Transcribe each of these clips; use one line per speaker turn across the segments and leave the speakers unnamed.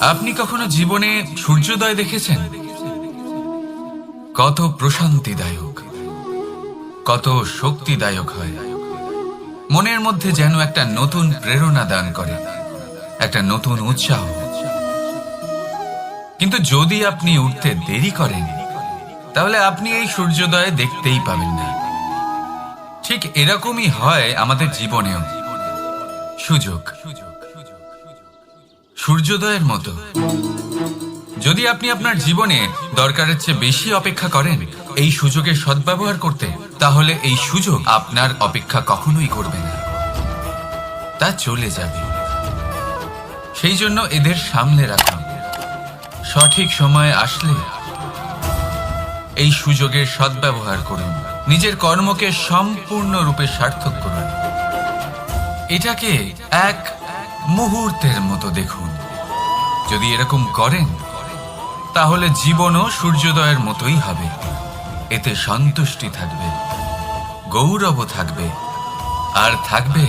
আপনি কখনো জীবনে সূর্যোদয় দেখেছেন? কত প্রশান্তিদায়ক, কত শক্তিদায়ক হয়। মনের মধ্যে যেন একটা নতুন প্রেরণা দান করে, একটা নতুন উৎসাহ। কিন্তু যদি আপনি উঠতে দেরি করেন, তাহলে আপনি এই সূর্যোদয় দেখতেই পাবেন না। ঠিক এরকমই হয় আমাদের জীবনেও। সুযোগ সূর্যোদয়ের মতো। যদি আপনি আপনার জীবনে দরকারের চেয়ে বেশি অপেক্ষা করেন এই সুযোগের সদ্ব্যবহার করতে, তাহলে এই সুযোগ আপনার অপেক্ষা কখনোই করবে না, তা চলে যাবে। সেই জন্য এদের সামনে রাখুন। সঠিক সময় আসলে এই সুযোগের সদ্ব্যবহার করুন, নিজের কর্মকে সম্পূর্ণরূপে সার্থক করুন। এটাকে এক মুহূর্তের মতো দেখুন। যদি এরকম করেন, তাহলে জীবনও সূর্যোদয়ের মতোই হবে। এতে সন্তুষ্টি থাকবে, গৌরব থাকবে, আর থাকবে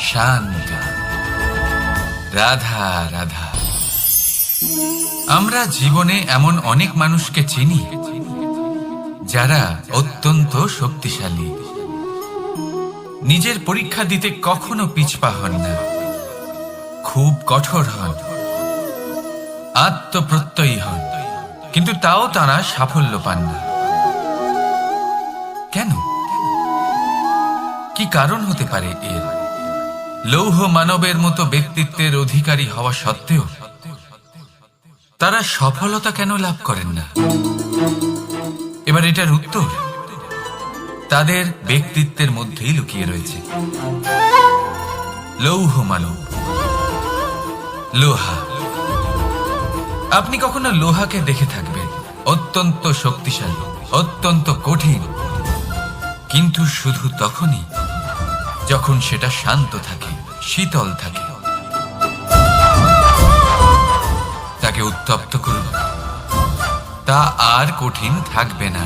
শান্তি। রাধা রাধা। আমরা জীবনে এমন অনেক মানুষকে চিনি যারা অত্যন্ত শক্তিশালী, নিজের পরীক্ষা দিতে কখনো পিছপা হন না, খুব কঠোর হন, আত্মপ্রত্যয়ী হন, কিন্তু তাও তারা সাফল্য পান না। কেন? কি কারণ হতে পারে এর? লৌহ মানবের মতো ব্যক্তিত্বের অধিকারী হওয়া সত্ত্বেও তারা সফলতা কেন লাভ করেন না? এবার এটার উত্তর তাদের ব্যক্তিত্বের মধ্যেই লুকিয়ে রয়েছে। লৌহ মানব, লোহা। আপনি কখনো লোহাকে দেখে থাকবেন, অত্যন্ত শক্তিশালী, অত্যন্ত কঠিন, কিন্তু শুধু তখনই যখন সেটা শান্ত থাকে, শীতল থাকে। তাকে উত্তপ্ত করুন, তা আর কঠিন থাকবে না।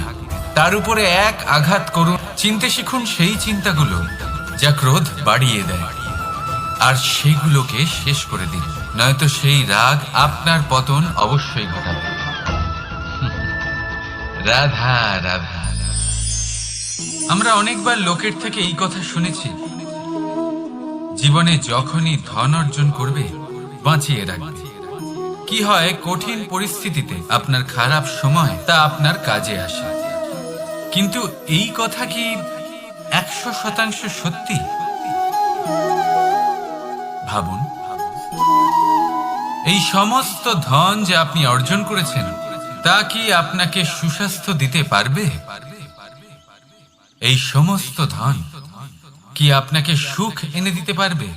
তার উপরে এক আঘাত করুন, চিনতে শিখুন সেই চিন্তাগুলো যা ক্রোধ বাড়িয়ে দেয়, আর সেগুলোকে শেষ করে দিন, নয়তো সেই রাগ আপনার পতন অবশ্যই ঘটাবে। রাধা রাধা। আমরা অনেকবার লোকের থেকে এই কথা শুনেছি, জীবনে যখনই ধন অর্জন করবে বাঁচিয়ে রাখবে। কি হয়, কঠিন পরিস্থিতিতে আপনার খারাপ সময় তা আপনার কাজে আসে। কিন্তু এই কথা কি 100% সত্যি? ভাবুন, এই সমস্ত ধন যে আপনি অর্জন করেছেন, তা কি আপনাকে সুস্বাস্থ্য দিতে পারবে? এই সমস্ত ধন কি আপনাকে সুখ এনে দিতে পারবে?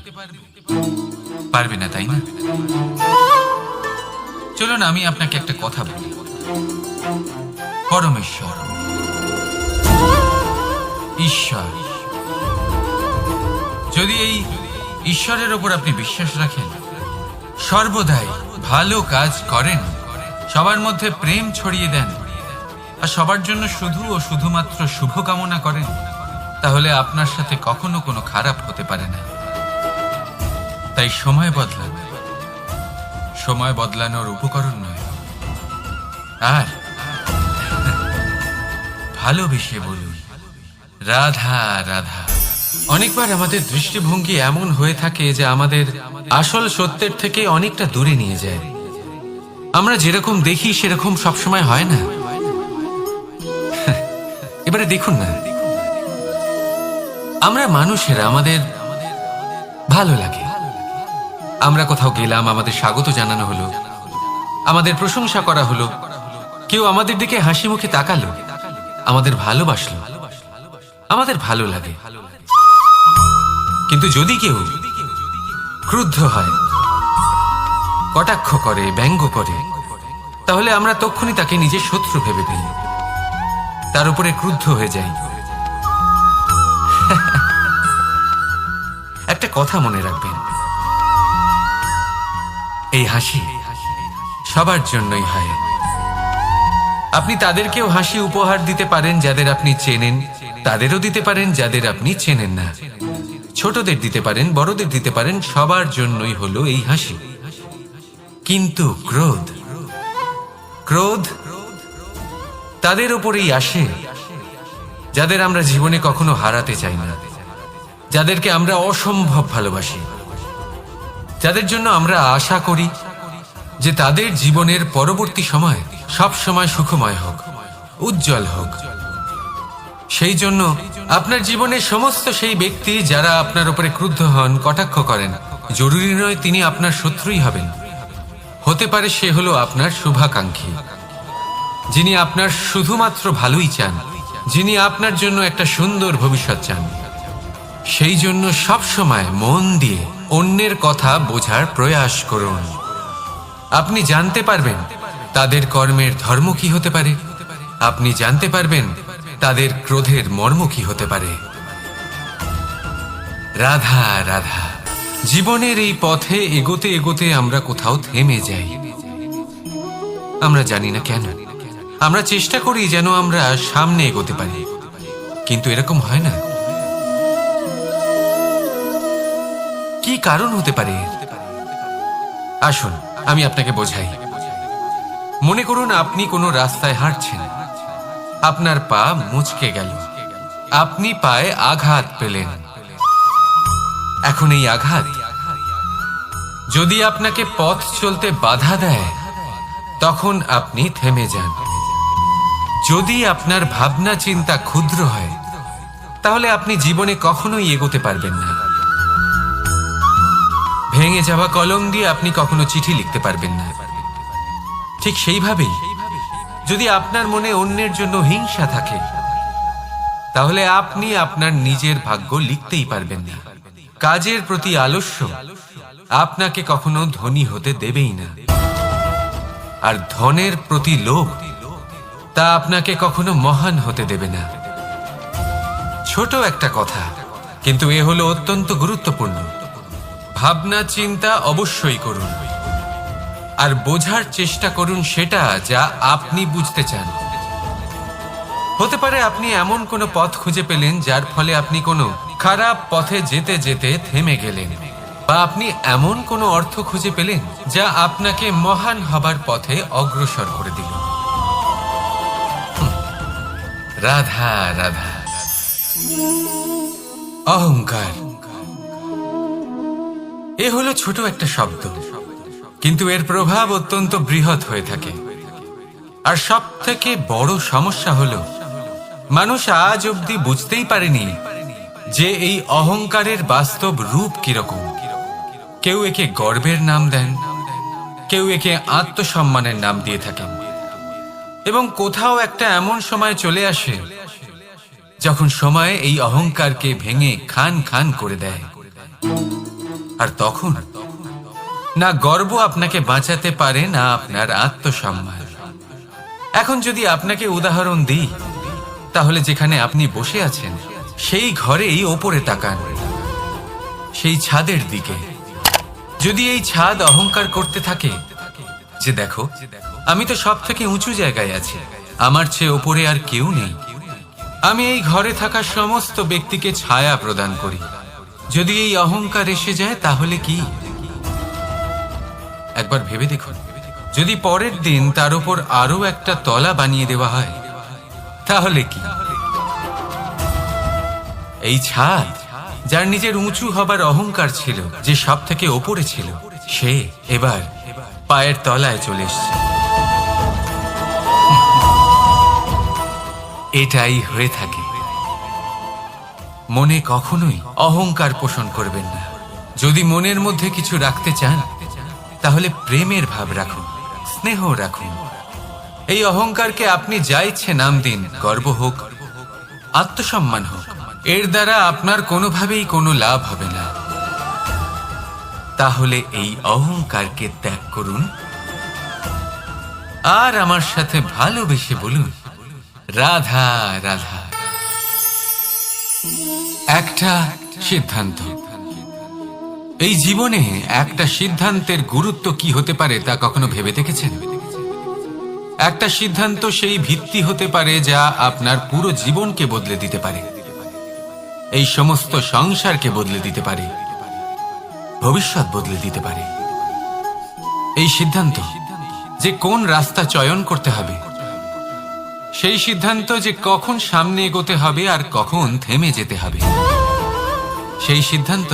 পারবে না, তাই না? চলুন আমি আপনাকে একটা কথা বলি। পরমেশ্বর, ঈশ্বর, যদি এই ঈশ্বরের ওপর আপনি বিশ্বাস রাখেন, সর্বদাই ভালো কাজ করেন, সবার মধ্যে প্রেম ছড়িয়ে দেন, আর সবার জন্য শুধু ও শুধুমাত্র শুভকামনা করেন, তাহলে আপনার সাথে কখনো কোনো খারাপ হতে পারে না। তাই সময় বদলান, সময় বদলানোর উপকরণ নয়। আর ভালোবেসে বলুন, রাধা রাধা। অনেকবার আমাদের দৃষ্টিভঙ্গি এমন হয়ে থাকে যে আমাদের আসল সত্যের থেকে অনেকটা দূরে নিয়ে যায়। আমরা যেরকম দেখি সেরকম সবসময় হয় না। এবারে দেখুন না, আমরা মানুষেরা, আমাদের ভালো লাগে, আমরা কোথাও গেলাম, আমাদের স্বাগত জানানো হলো, আমাদের প্রশংসা করা হলো, কেউ আমাদের দিকে হাসি মুখে তাকালো, আমাদের ভালোবাসলো, আমাদের ভালো লাগে। কিন্তু যদি কেউ ক্রুদ্ধ হয়, কটাক্ষ করে, ব্যঙ্গ করে, তাহলে আমরা তক্ষুনি তাকে নিজের শত্রু ভেবে ফেলি, তার উপরে ক্রুদ্ধ হয়ে যাই। একটা কথা মনে রাখবেন, এই হাসি সবার জন্যই হয়। আপনি তাদেরকেও হাসি উপহার দিতে পারেন যাদের আপনি চেনেন, তাদেরও দিতে পারেন যাদের আপনি চেনেন না।
ছোটদের দিতে পারেন, বড়দের দিতে পারেন, সবার জন্যই হলো এই হাসি। কিন্তু ক্রোধ, ক্রোধ তাদের উপরেই আসে যাদের আমরা জীবনে কখনো হারাতে চাই না, যাদেরকে আমরা অসম্ভব ভালোবাসি, যাদের জন্য আমরা আশা করি যে তাদের জীবনের পরবর্তী সময় সব সময় সুখময় হোক, উজ্জ্বল হোক। সেই জন্য আপনার জীবনের সমস্ত সেই ব্যক্তি যারা আপনার উপরে ক্রুদ্ধ হন, কটাক্ষ করেন, জরুরি নয় তিনি আপনার শত্রুই হবেন। হতে পারে সে হলো আপনার শুভাকাঙ্ক্ষী, যিনি আপনার শুধুমাত্র ভালোই চান, যিনি আপনার জন্য একটা সুন্দর ভবিষ্যৎ চান। সেই জন্য সব সময় মন দিয়ে অন্যের কথা বোঝার প্রয়াস করুন। আপনি জানতে পারবেন তাদের কর্মের ধর্ম কি হতে পারে, আপনি জানতে পারবেন তাদের ক্রোধের মর্ম কি হতে পারে। রাধা রাধা। জীবনের এই পথে এগোতে এগোতে আমরা কোথাও থেমে যাই, আমরা জানি না কেন। আমরা চেষ্টা করি যেন আমরা সামনে এগোতে পারি, কিন্তু এরকম হয় না। কি কারণ হতে পারে? আসুন আমি আপনাকে বোঝাই। মনে করুন আপনি কোনো রাস্তায় হাঁটছেন, আপনার পা মুচকে গেল, আপনি পায়ে আঘাত পেলেন। এখন এই আঘাত যদি আপনাকে পথ চলতে বাধা দেয়, তখন আপনি থেমে যান। যদি আপনার ভাবনা চিন্তা ক্ষুদ্র হয়, তাহলে আপনি জীবনে কখনোই এগোতে পারবেন না। ভেঙে যাওয়া কলম দিয়ে আপনি কখনো চিঠি লিখতে পারবেন না। ঠিক সেইভাবেই যদি আপনার মনে অন্যের জন্য হিংসা থাকে, তাহলে আপনি আপনার নিজের ভাগ্য লিখতেই পারবেন না। কাজের প্রতি আলস্য আপনাকে কখনো ধনী হতে দেবেই না, আর ধনের প্রতি লোভ তা আপনাকে কখনো মহান হতে দেবে না। ছোট একটা কথা, কিন্তু এ হলো অত্যন্ত গুরুত্বপূর্ণ। ভাবনা চিন্তা অবশ্যই করুন, আর বোঝার চেষ্টা করুন সেটা যা আপনি বুঝতে চান। হতে পারে আপনি এমন কোনো পথ খুঁজে পেলেন যার ফলে আপনি কোনো খারাপ পথে যেতে যেতে থেমে গেলেন, বা আপনি এমন কোনো অর্থ খুঁজে পেলেন যা আপনাকে মহান হবার পথে অগ্রসর করে দিল। রাধা রাধা। অহংকার এ হলো ছোট একটা শব্দ, কিন্তু এর প্রভাব অত্যন্ত বৃহৎ হয়ে থাকে। আর সব থেকে বড় সমস্যা হলো মানুষ আজ অবধি বুঝতেই পারেনি যে এই অহংকারের বাস্তব রূপ কিরকম। কেউ একে গর্বের নাম দেন, কেউ একে আত্মসম্মানের নাম দিয়ে থাকেন, এবং কোথাও একটা এমন সময় চলে আসে যখন সময় এই অহংকারকে ভেঙে খান খান করে দেয়। আর তখন না গর্ব আপনাকে বাঁচাতে পারে, না আপনার আত্মসম্মান। এখন যদি আপনাকে উদাহরণ দিই, তাহলে যেখানে আপনি বসে আছেন সেই ঘরেই ওপরে তাকান, সেই ছাদের দিকে। যদি এই ছাদ অহংকার করতে থাকে যে দেখো আমি তো সব থেকে উঁচু জায়গায় আছি, আমার চেয়ে ওপরে আর কেউ নেই, আমি এই ঘরে থাকা সমস্ত ব্যক্তিকে ছায়া প্রদান করি, যদি এই অহংকার এসে যায় তাহলে কি? একবার ভেবে দেখুন, যদি পরের দিন তার উপর আরো একটা তলা বানিয়ে দেওয়া হয় তাহলে কি? এই ছাদ যার নিজের উঁচু হবার অহংকার ছিল, যে সব থেকে ওপরে ছিল, সে এবার পায়ের তলায় চলে এসছে। এটাই হয়ে থাকে। মনে কখনোই অহংকার পোষণ করবেন না। যদি মনের মধ্যে কিছু রাখতে চান, তাহলে প্রেমের ভাব রাখুন, স্নেহ রাখুন। এই অহংকারকে আপনি যা ইচ্ছে নাম দিন, গর্ব হোক, আত্মসম্মান হোক, এর দ্বারা আপনার কোনোভাবেই কোনো লাভ হবে না। তাহলে এই অহংকারকে ত্যাগ করুন, আর আমার সাথে ভালোবেসে বলুন রাধা রাধা। একটা সিদ্ধান্ত। এই জীবনে একটা সিদ্ধান্তের গুরুত্ব কি হতে পারে তা কখনো ভেবে দেখেছেন? একটা সিদ্ধান্ত সেই ভিত্তি হতে পারে যা আপনার পুরো জীবনকে বদলে দিতে পারে। এই সমস্ত সংসারকে বদলে দিতে পারে, ভবিষ্যৎ বদলে দিতে পারে। এই সিদ্ধান্ত যে কোন রাস্তা চয়ন করতে হবে, সেই সিদ্ধান্ত যে কখন সামনে এগোতে হবে আর কখন থেমে যেতে হবে, সেই সিদ্ধান্ত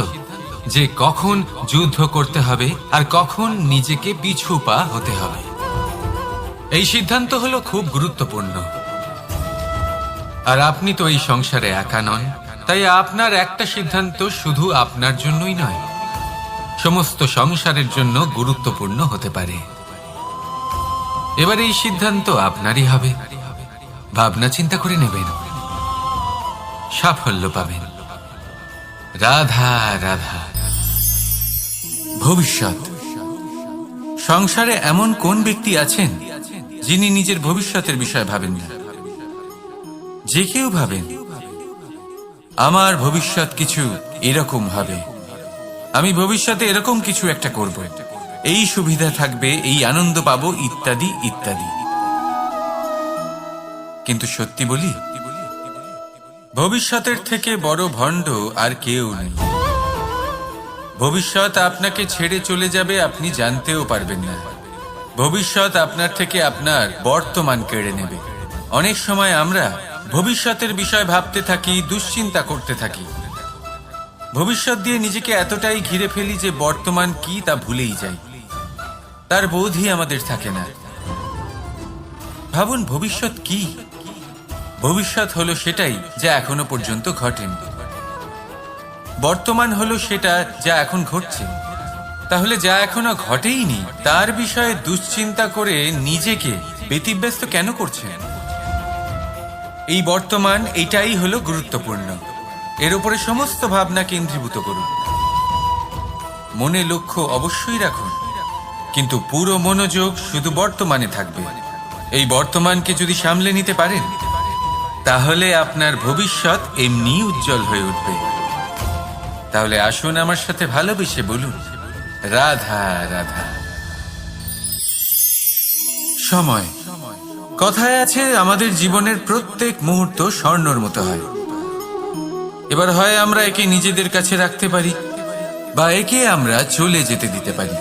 যে কখন যুদ্ধ করতে হবে আর কখন নিজেকে পিছু পা হতে হবে, এই সিদ্ধান্ত হলো খুব গুরুত্বপূর্ণ। আর আপনি তো এই সংসারে একা নন, তাই আপনার একটা সিদ্ধান্ত শুধু আপনার জন্যই নয়, সমস্ত সংসারের জন্য গুরুত্বপূর্ণ হতে পারে। এবার এই সিদ্ধান্ত আপনারই হবে। ভাবনা চিন্তা করে নেবেন, সাফল্য পাবেন। রাধা রাধা। ভবিষ্যৎ। সংসারে এমন কোন ব্যক্তি আছেন যিনি নিজের ভবিষ্যতের বিষয়ে ভাবেন না? যে কেউ ভাবেন আমার ভবিষ্যৎ কিছু এরকম হবে, আমি ভবিষ্যতে এরকম কিছু একটা করব, এই সুবিধা থাকবে, এই আনন্দ পাবো, ইত্যাদি ইত্যাদি। কিন্তু সত্যি বলি, ভবিষ্যতের থেকে বড় ভণ্ড আর কেউ নেই। ভবিষ্যৎ আপনাকে ছেড়ে চলে যাবে, আপনি জানতেও পারবেন না। ভবিষ্যৎ আপনার থেকে আপনার বর্তমান কেড়ে নেবে। অনেক সময় আমরা ভবিষ্যতের বিষয় ভাবতে থাকি, দুশ্চিন্তা করতে থাকি, ভবিষ্যৎ দিয়ে নিজেকে এতটাই ঘিরে ফেলি যে বর্তমান কি তা ভুলেই যাই, তার বোধই আমাদের থাকে না। ভাবুন, ভবিষ্যৎ কি? ভবিষ্যৎ হলো সেটাই যা এখনো পর্যন্ত ঘটেনি। বর্তমান হলো সেটা যা এখন ঘটছে। তাহলে যা এখনো ঘটেইনি তার বিষয়ে দুশ্চিন্তা করে নিজেকে ব্যতিব্যস্ত কেন করছেন? এই বর্তমান, এটাই হলো গুরুত্বপূর্ণ। এর উপরে সমস্ত ভাবনা কেন্দ্রীভূত করুন। মনে লক্ষ্য অবশ্যই রাখুন, কিন্তু পুরো মনোযোগ শুধু বর্তমানে থাকবে। এই বর্তমানকে যদি সামলে নিতে পারেন, তাহলে আপনার ভবিষ্যৎ এমনি উজ্জ্বল হয়ে উঠবে। তাহলে আসুন আমার সাথে ভালোবেসে বলুন, রাধা রাধা। সময়। কথায় আছে, আমাদের জীবনের প্রত্যেক মুহূর্ত স্বর্ণর মতো হয়। এবার হয় আমরা একে নিজেদের কাছে রাখতে পারি, বা একে আমরা চলে যেতে দিতে পারি।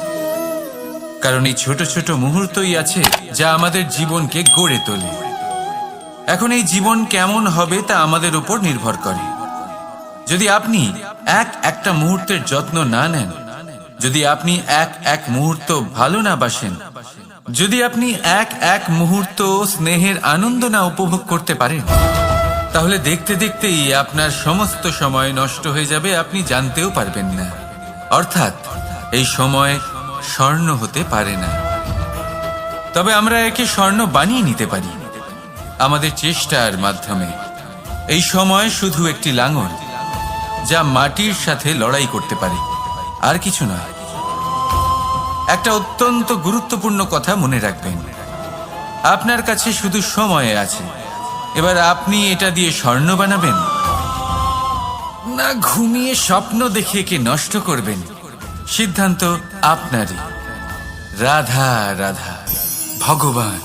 কারণ এই ছোট ছোট মুহূর্তই আছে যা আমাদের জীবনকে গড়ে তোলে। এখন এই জীবন কেমন হবে তা আমাদের উপর নির্ভর করে। যদি আপনি একটা মুহূর্তের যত্ন না নেন, যদি আপনি এক মুহূর্ত ভালো না বাসেন, যদি আপনি এক মুহূর্ত স্নেহের আনন্দ না উপভোগ করতে পারেন, তাহলে দেখতে দেখতেই আপনার সমস্ত সময় নষ্ট হয়ে যাবে, আপনি জানতেও পারবেন না। অর্থাৎ এই সময় স্বর্ণ হতে পারে না। তবে আমরা একে স্বর্ণ বানিয়ে নিতে পারি আমাদের চেষ্টার মাধ্যমে। এই সময় শুধু একটি লাঙল যা মাটির সাথে লড়াই করতে পারে, আর কিছু নয়। একটা অত্যন্ত গুরুত্বপূর্ণ কথা মনে রাখবেন, আপনার কাছে শুধু সময় আছে। এবার আপনি এটা দিয়ে স্বর্ণ বানাবেন, না ঘুমিয়ে স্বপ্ন দেখে একে নষ্ট করবেন, সিদ্ধান্ত আপনারই। রাধা রাধা। ভগবান।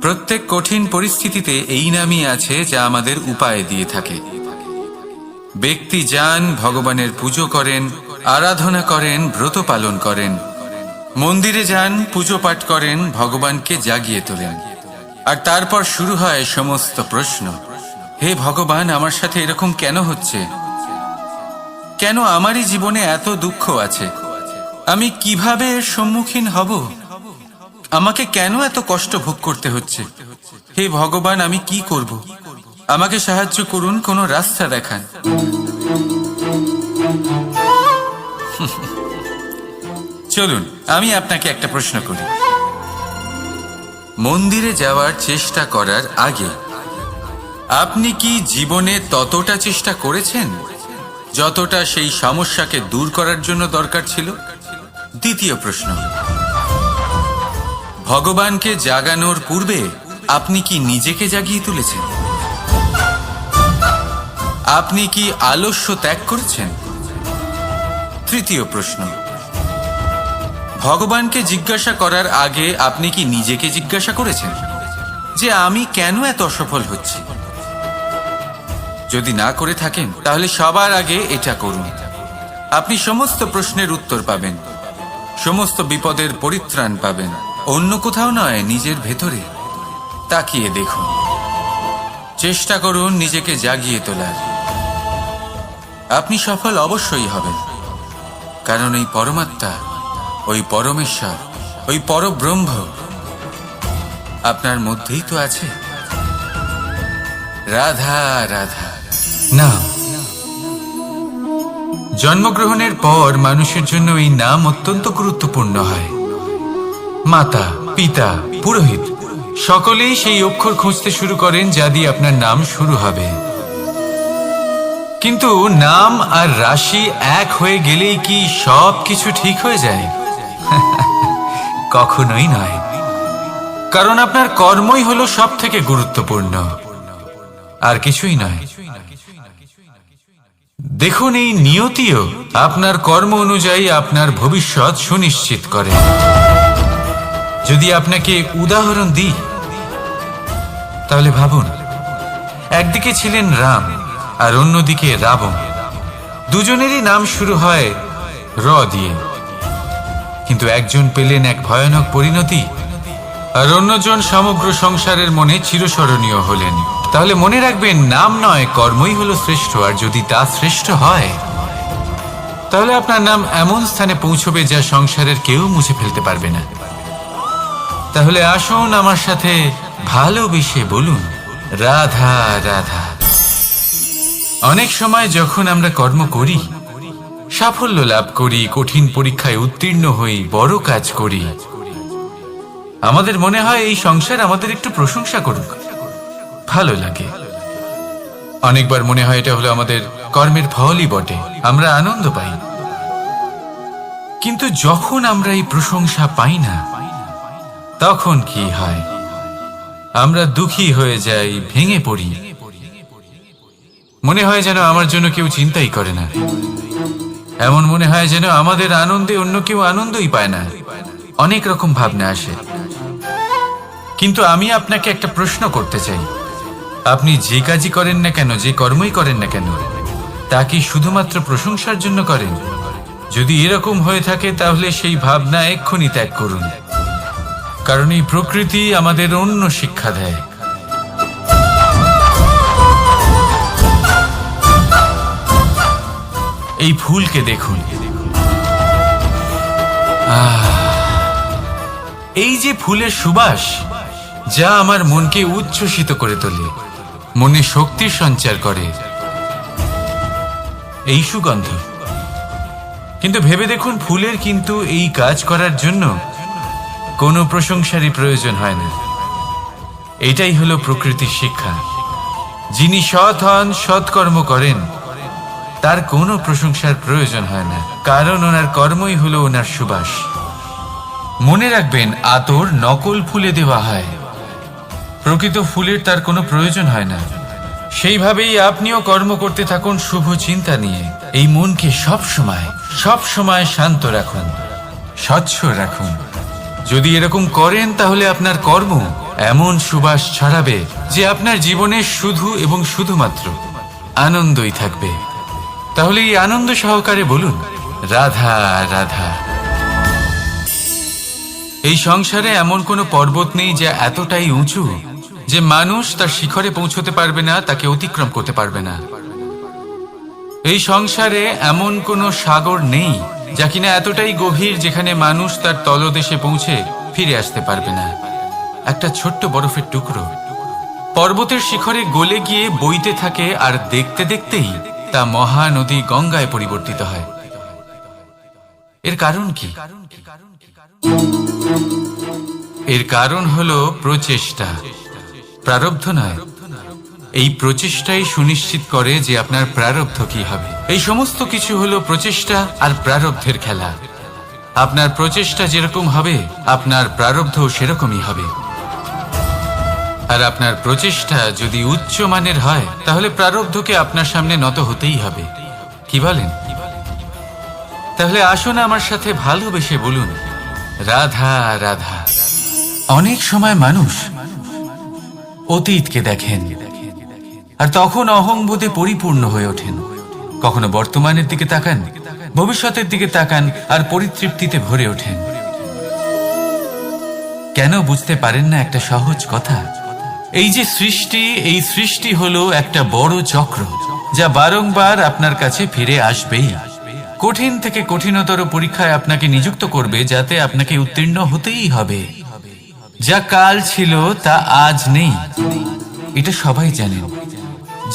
প্রত্যেক কঠিন পরিস্থিতিতে এই নামই আছে যা আমাদের উপায় দিয়ে থাকে। ব্যক্তি যান, ভগবানের পুজো করেন, আরাধনা করেন, ব্রত পালন করেন, মন্দিরে যান, পুজো পাঠ করেন, ভগবানকে জাগিয়ে তোলেন। আর তারপর শুরু হয় সমস্ত প্রশ্ন। হে ভগবান, আমার সাথে এরকম কেন হচ্ছে? কেন আমারই জীবনে এত দুঃখ আছে? আমি কিভাবে এর সম্মুখীন হব? আমাকে কেন এত কষ্ট ভোগ করতে হচ্ছে? হে ভগবান, আমি কি করব? আমাকে সাহায্য করুন, কোনো রাস্তা দেখান। চলুন আমি আপনাকে একটা প্রশ্ন করি। মন্দিরে যাওয়ার চেষ্টা করার আগে আপনি কি জীবনে ততটা চেষ্টা করেছেন যতটা সেই সমস্যাকে দূর করার জন্য দরকার ছিল? দ্বিতীয় প্রশ্ন, ভগবানকে জাগানোর পূর্বে আপনি কি নিজেকে জাগিয়ে তুলেছেন? আপনি কি আলস্য ত্যাগ করেছেন? তৃতীয় প্রশ্ন, ভগবানকে জিজ্ঞাসা করার আগে আপনি কি নিজেকে জিজ্ঞাসা করেছেন যে আমি কেন এত অসফল হচ্ছি? যদি না করে থাকেন তাহলে সবার আগে এটা করুন। আপনি সমস্ত প্রশ্নের উত্তর পাবেন, সমস্ত বিপদের পরিত্রাণ পাবেন। অন্য কোথাও নয়, নিজের ভেতরে তাকিয়ে দেখুন। চেষ্টা করুন নিজেকে জাগিয়ে তোলার। আপনি সফল অবশ্যই হবেন, কারণ এই পরমাত্মা, ওই পরমেশ্বর, ওই পরব্রহ্ম আপনার মধ্যেই তো আছে। রাধা রাধা।
নাম। জন্মগ্রহণের পর মানুষের জন্য এই নাম অত্যন্ত গুরুত্বপূর্ণ হয়। মাতা, পিতা, পুরোহিত সকলেই সেই অক্ষর খুঁজতে শুরু করেন যা দিয়ে আপনার নাম শুরু হবে। কিন্তু নাম আর রাশি এক হয়ে গেলেই কি সব কিছু ঠিক হয়ে যায়? কখনোই নয়, কারণ আপনার কর্মই হলো সব থেকে গুরুত্বপূর্ণ, আর কিছুই নয়। দেখুন, এই নিয়তিও আপনার কর্ম অনুযায়ী আপনার ভবিষ্যৎ সুনিশ্চিত করে। যদি আপনাকে উদাহরণ দিই তাহলে ভাবুন, একদিকে ছিলেন রাম আর অন্যদিকে রাবণ। দুজনেরই নাম শুরু হয় র দিয়ে, কিন্তু একজন পেলেন এক ভয়ানক পরিণতি আর অন্যজন সমগ্র সংসারের মনে চিরস্মরণীয় হলেন। তাহলে মনে রাখবেন, নাম নয়, কর্মই হলো শ্রেষ্ঠ। আর যদি তা শ্রেষ্ঠ হয় তাহলে আপনার নাম এমন স্থানে পৌঁছবে যা সংসারের কেউ মুছে ফেলতে পারবে না। তাহলে আসুন আমার সাথে ভালোবেসে বলুন, রাধা রাধা। অনেক সময় যখন আমরা কর্ম করি, সাফল্য লাভ করি, কঠিন পরীক্ষায় উত্তীর্ণ হই, বড় কাজ করি, আমাদের মনে হয় এই সংসার আমাদের একটু প্রশংসা করুক, ভালো লাগে। অনেকবার মনে হয় এটা হলো আমাদের কর্মের ফলই বটে, আমরা আনন্দ পাই। কিন্তু যখন আমরা এই প্রশংসা পাই না, তখন কি হয়? আমরা দুঃখী হয়ে যাই, ভেঙে পড়ি। মনে হয় যেন আমার জন্য কেউ চিন্তাই করে না। এমন মনে হয় যেন আমাদের আনন্দে অন্য কেউ আনন্দই পায় না। অনেক রকম ভাবনা আসে। কিন্তু আমি আপনাকে একটা প্রশ্ন করতে চাই, আপনি যে কাজই করেন না কেন, যে কর্মই করেন না কেন, তা কি শুধুমাত্র প্রশংসার জন্য করেন? যদি এরকম হয়ে থাকে তাহলে সেই ভাবনা এক্ষুনি ত্যাগ করুন, কারণ এই প্রকৃতি আমাদের অন্য শিক্ষা দেয়। এই ফুলকে দেখুন, এই যে ফুলের সুবাস, যা আমার মনকে উচ্ছ্বসিত করে তোলে, মনে শক্তির সঞ্চার করে, এই সুগন্ধ। কিন্তু ভেবে দেখুন, ফুলের কিন্তু এই কাজ করার জন্য কোনো প্রশংসারই প্রয়োজন হয় না। এটাই হলো প্রকৃতির শিক্ষা। যিনি সৎ হন, সৎকর্ম করেন, তার কোনো প্রশংসার প্রয়োজন হয় না, কারণ ওনার কর্মই হলো ওনার সুবাস। মনে রাখবেন, আতর নকল ফুলে দেওয়া হয়, প্রকৃত ফুলের তার কোনো প্রয়োজন হয় না। সেইভাবেই আপনিও কর্ম করতে থাকুন শুভ চিন্তা নিয়ে। এই মনকে সব সময় শান্ত রাখুন, স্বচ্ছ রাখুন। যদি এরকম করেন তাহলে আপনার কর্ম এমন সুবাস ছড়াবে যে আপনার জীবনে শুধু এবং শুধুমাত্র আনন্দই থাকবে। তাহলে এই আনন্দ সহকারে বলুন, রাধা রাধা। এই সংসারে এমন কোনো পর্বত নেই যা এতটাই উঁচু যে মানুষ তার শিখরে পৌঁছতে পারবে না, তাকে অতিক্রম করতে পারবে না। এই সংসারে এমন কোনো সাগর নেই যা কিনা এতটাই গভীর যেখানে মানুষ তার তলদেশে পৌঁছে ফিরে আসতে পারবে না। একটা ছোট্ট বরফের টুকরো পর্বতের শিখরে গলে গিয়ে বইতে থাকে, আর দেখতে দেখতেই তা মহানদী গঙ্গায় পরিবর্তিত হয়। এর কারণ কি? এর কারণ হলো প্রচেষ্টা, প্রারব্ধ নয়। এই প্রচেষ্টাই সুনিশ্চিত করে যে আপনার প্রারব্ধ কি হবে। এই সমস্ত কিছু হলো প্রচেষ্টা আর প্রারব্ধের খেলা। আপনার প্রচেষ্টা যেরকম হবে, আপনার প্রারব্ধও সেরকমই হবে। আর আপনার প্রচেষ্টা যদি উচ্চ মানের হয়, তাহলে প্রারব্ধকে আপনার সামনে নত হতেই হবে। কি বলেন? তাহলে আসুন আমার সাথে ভালোবেসে বলুন, রাধা রাধা। অনেক সময় মানুষ অতীতকে দেখেন
আর তখন অহংবোধে পরিপূর্ণ হয়ে ওঠেন। কখনো বর্তমানের দিকে তাকান, ভবিষ্যতের দিকে তাকান, আর পরিতৃপ্তিতে ভরে ওঠেন। কেন বুঝতে পারেন না একটা সহজ কথা? এই যে সৃষ্টি, এই সৃষ্টি হলো একটা বড় চক্র, যা বারংবার আপনার কাছে ফিরে আসবেই। কঠিন থেকে কঠিনতর পরীক্ষায় আপনাকে নিযুক্ত করবে, যাতে আপনাকে উত্তীর্ণ হতেই হবে। যা কাল ছিল তা আজ নেই, এটা সবাই জানেন।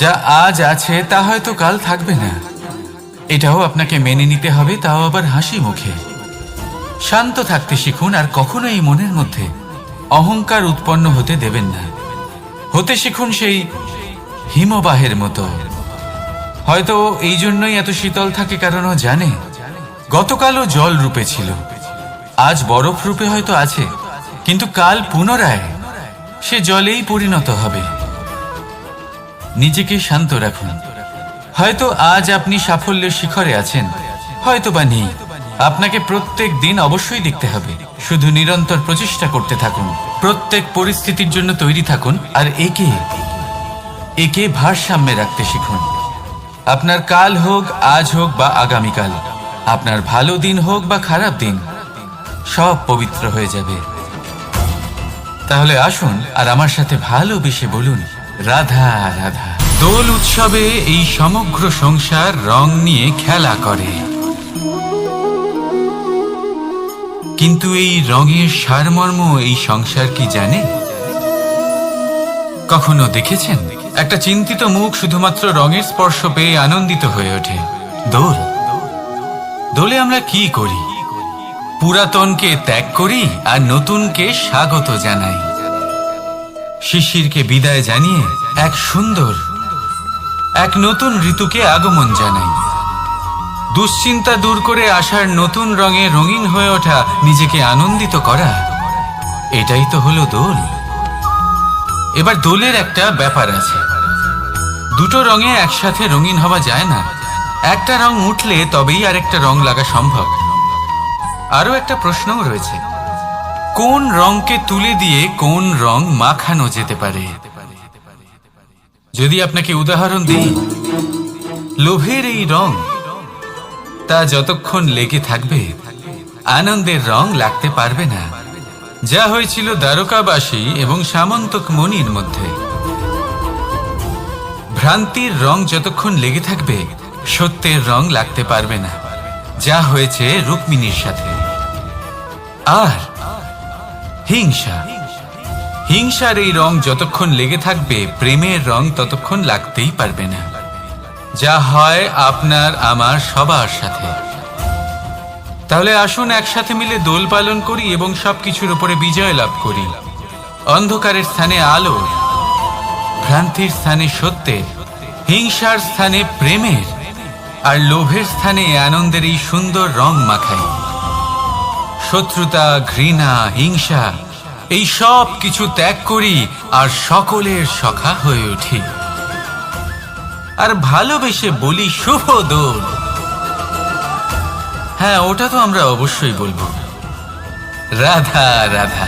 যা আজ আছে তা হয়তো কাল থাকবে না, এটাও আপনাকে মেনে নিতে হবে, তাও আবার হাসি মুখে। শান্ত থাকতে শিখুন, আর কখনো এই মনের মধ্যে অহংকার উৎপন্ন হতে দেবেন না। হতে শিখুন সেই হিমবাহের মতো। হয়তো এই জন্যই এত শীতল থাকে, কারণ ও জানে গতকালও জল রূপে ছিল, আজ বরফ রূপে হয়তো আছে, কিন্তু কাল পুনরায় সে জলেই পরিণত হবে। নিজেকে শান্ত রাখুন। হয়তো আজ আপনি সাফল্যের শিখরে আছেন, হয়তো বা নেই। আপনাকে প্রত্যেক দিন অবশ্যই দেখতে হবে। শুধু নিরন্তর প্রচেষ্টা করতে থাকুন, প্রত্যেক পরিস্থিতির জন্য তৈরি থাকুন, আর একে ভারসাম্যে রাখতে শিখুন। আপনার কাল হোক, আজ হোক বা আগামীকাল, আপনার ভালো দিন হোক বা খারাপ দিন, সব পবিত্র হয়ে যাবে। তাহলে আসুন আর আমার সাথে ভালোবেসে বলুন, রাধা রাধা। দোল উৎসবে এই সমগ্র সংসার রং নিয়ে খেলা করে, কিন্তু এই রঙের সারমর্ম এই সংসার কি জানে? কখনো দেখেছেন একটা চিন্তিত মুখ শুধুমাত্র রঙের স্পর্শ পেয়ে আনন্দিত হয়ে ওঠে? দোলে আমরা কি করি? পুরাতনকে ত্যাগ করি আর নতুনকে স্বাগত জানাই। শিশিরকে বিদায় জানিয়ে এক নতুন ঋতুকে আগমন জানাই। দুশ্চিন্তা দূর করে আসার নতুন রঙে রঙিন হয়ে ওঠা, নিজেকে আনন্দিত করা, এটাই তো হলো দোল। এবার দোলের একটা ব্যাপার আছে, দুটো রঙে একসাথে রঙিন হওয়া যায় না। একটা রং উঠলে তবেই আরেকটা রং লাগা সম্ভব। আরো একটা প্রশ্নও রয়েছে, কোন রংকে তুলে দিয়ে কোন রং মাখানো যেতে পারে? যদি আপনাকে উদাহরণ দিই, লোভের এই রং, তা যতক্ষণ লেগে থাকবে আনন্দের রং লাগতে পারবে না। যা হয়েছিল দ্বারকাবাসী এবং সামন্তক মণির মধ্যে। ভ্রান্তির রং যতক্ষণ লেগে থাকবে সত্যের রং লাগতে পারবে না, যা হয়েছে রুক্মিণীর সাথে। আর হিংসার এই রং যতক্ষণ লেগে থাকবে প্রেমের রং ততক্ষণ লাগতেই পারবে না, যা হয় আপনার আমার সবার সাথে। তাহলে আসুন একসাথে মিলে দোল পালন করি এবং সবকিছুর উপরে বিজয় লাভ করি। অন্ধকারের স্থানে আলো, ভ্রান্তির স্থানে সত্যের, হিংসার স্থানে প্রেমের, আর লোভের স্থানে আনন্দের এই সুন্দর রং মাখাই। শত্রুতা, ঘৃণা, হিংসা, এই সব কিছু ত্যাগ করি আর সকলের সখা হয়ে উঠি। আর ভালোবেসে বলি, শুভ দোল। হ্যাঁ, ওটা তো আমরা অবশ্যই বলবো, রাধা রাধা।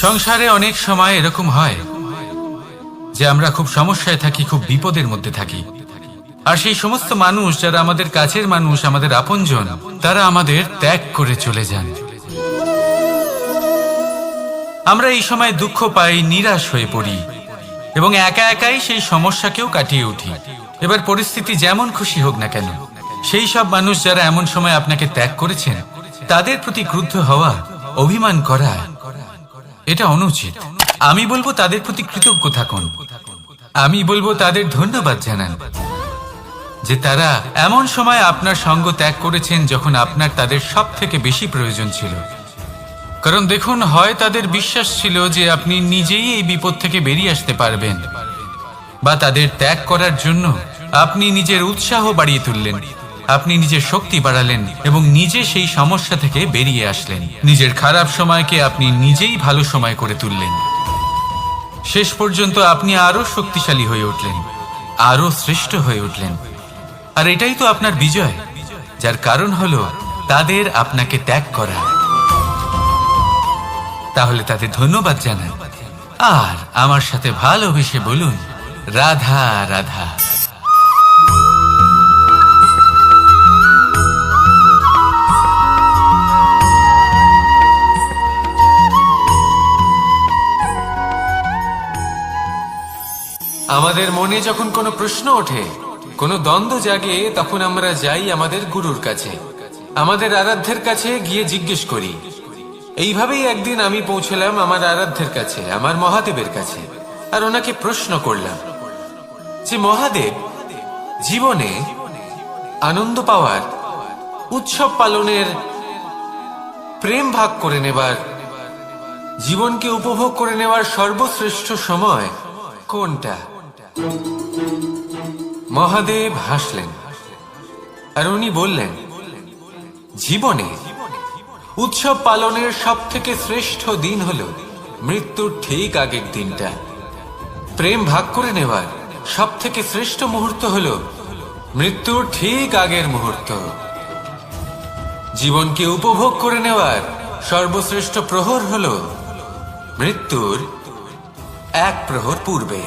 সংসারে অনেক সময় এরকম হয় যে আমরা খুব সমস্যায় থাকি, খুব বিপদের মধ্যে থাকি। আর সেই সমস্ত মানুষ যারা আমাদের কাছের মানুষ, আমাদের আপনজন, তারা আমাদের ত্যাগ করে চলে যান। আমরা এই সময় দুঃখ পাই, নিরাশ হয়ে পড়ি এবং একা একাই সেই সমস্যাকেও কাটিয়ে উঠি। এবার পরিস্থিতি যেমন খুশি হোক না কেন, সেই সব মানুষ যারা এমন সময় আপনাকে ত্যাগ করেছেন, তাদের প্রতি ক্রুদ্ধ হওয়া, অভিমান করা, এটা অনুচিত। আমি বলবো তাদের প্রতি কৃতজ্ঞ থাকুন। আমি বলবো তাদের ধন্যবাদ জানান যে তারা এমন সময় আপনার সঙ্গ ত্যাগ করেছেন যখন আপনার তাদের সব থেকে বেশি প্রয়োজন ছিল। কারণ দেখুন, হয় তাদের বিশ্বাস ছিল যে আপনি নিজেই এই বিপদ থেকে বেরিয়ে আসতে পারবেন, বা তাদের ত্যাগ করার জন্য আপনি নিজের উৎসাহ বাড়িয়ে তুললেন, আপনি নিজের শক্তি বাড়ালেন এবং নিজে সেই সমস্যা থেকে বেরিয়ে আসলেন। নিজের খারাপ সময়কে আপনি নিজেই ভালো সময় করে তুললেন। শেষ পর্যন্ত আপনি আরো শক্তিশালী হয়ে উঠলেন, আরো শ্রেষ্ঠ হয়ে উঠলেন। আর এটাই তো আপনার বিজয়, যার কারণ হলো তাদের আপনাকে ত্যাগ করা। তাহলে তাদের ধন্যবাদ জানান আর আমার সাথে ভালোবেসে বলুন,
রাধা রাধা।
আমাদের মনে যখন কোনো প্রশ্ন ওঠে, কোনো দ্বন্দ্ব জাগে, তখন আমরা যাই আমাদের গুরুর কাছে, আমাদের আরাধ্যের কাছে গিয়ে জিজ্ঞেস করি। এইভাবেই একদিন আমি পৌঁছলাম আমার আরাধ্যের কাছে, আমার মহাদেবের কাছে, আর ওনাকে প্রশ্ন করলাম যে মহাদেব, জীবনে আনন্দ পাওয়ার, উৎসব পালনের, প্রেম ভাগ করে নেবার, জীবনকে উপভোগ করে নেওয়ার সর্বশ্রেষ্ঠ সময় কোনটা? মহাদেব হাসলেন আর উনি বললেন, জীবনে উৎসব পালনের সব থেকে শ্রেষ্ঠ দিন হল মৃত্যুর ঠিক আগের দিনটা। প্রেম ভাগ করে নেওয়ার সব থেকে শ্রেষ্ঠ মুহূর্ত হল মৃত্যুর ঠিক আগের মুহূর্ত। জীবনকে উপভোগ করে নেওয়ার সর্বশ্রেষ্ঠ প্রহর হল মৃত্যুর এক প্রহর পূর্বে।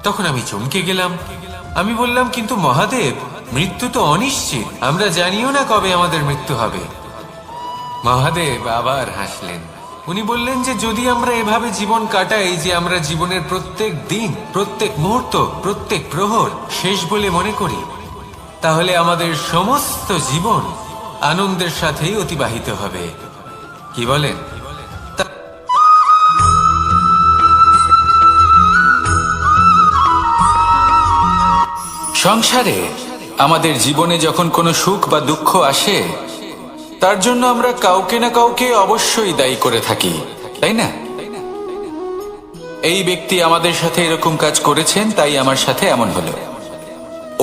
তখন আমি চমকে গেলাম। আমি বললাম, কিন্তু মহাদেব, মৃত্যু তো অনিশ্চিত, আমরা জানিও না কবে আমাদের মৃত্যু হবে। মহাদেব আবার হাসলেন। উনি বললেন যে যদি আমরা এভাবে জীবন কাটাই যে আমরা জীবনের প্রত্যেক দিন, প্রত্যেক মুহূর্ত, প্রত্যেক প্রহর শেষ বলে মনে করি, তাহলে আমাদের সমস্ত জীবন আনন্দের সাথেই অতিবাহিত হবে। কি বলেন?
সংসারে আমাদের জীবনে যখন কোনো সুখ বা দুঃখ আসে, তার জন্য আমরা কাউকে না কাউকে অবশ্যই দায়ী করে থাকি, তাই না? এই ব্যক্তি আমাদের সাথে এরকম কাজ করেছেন, তাই আমার সাথে এমন হলো।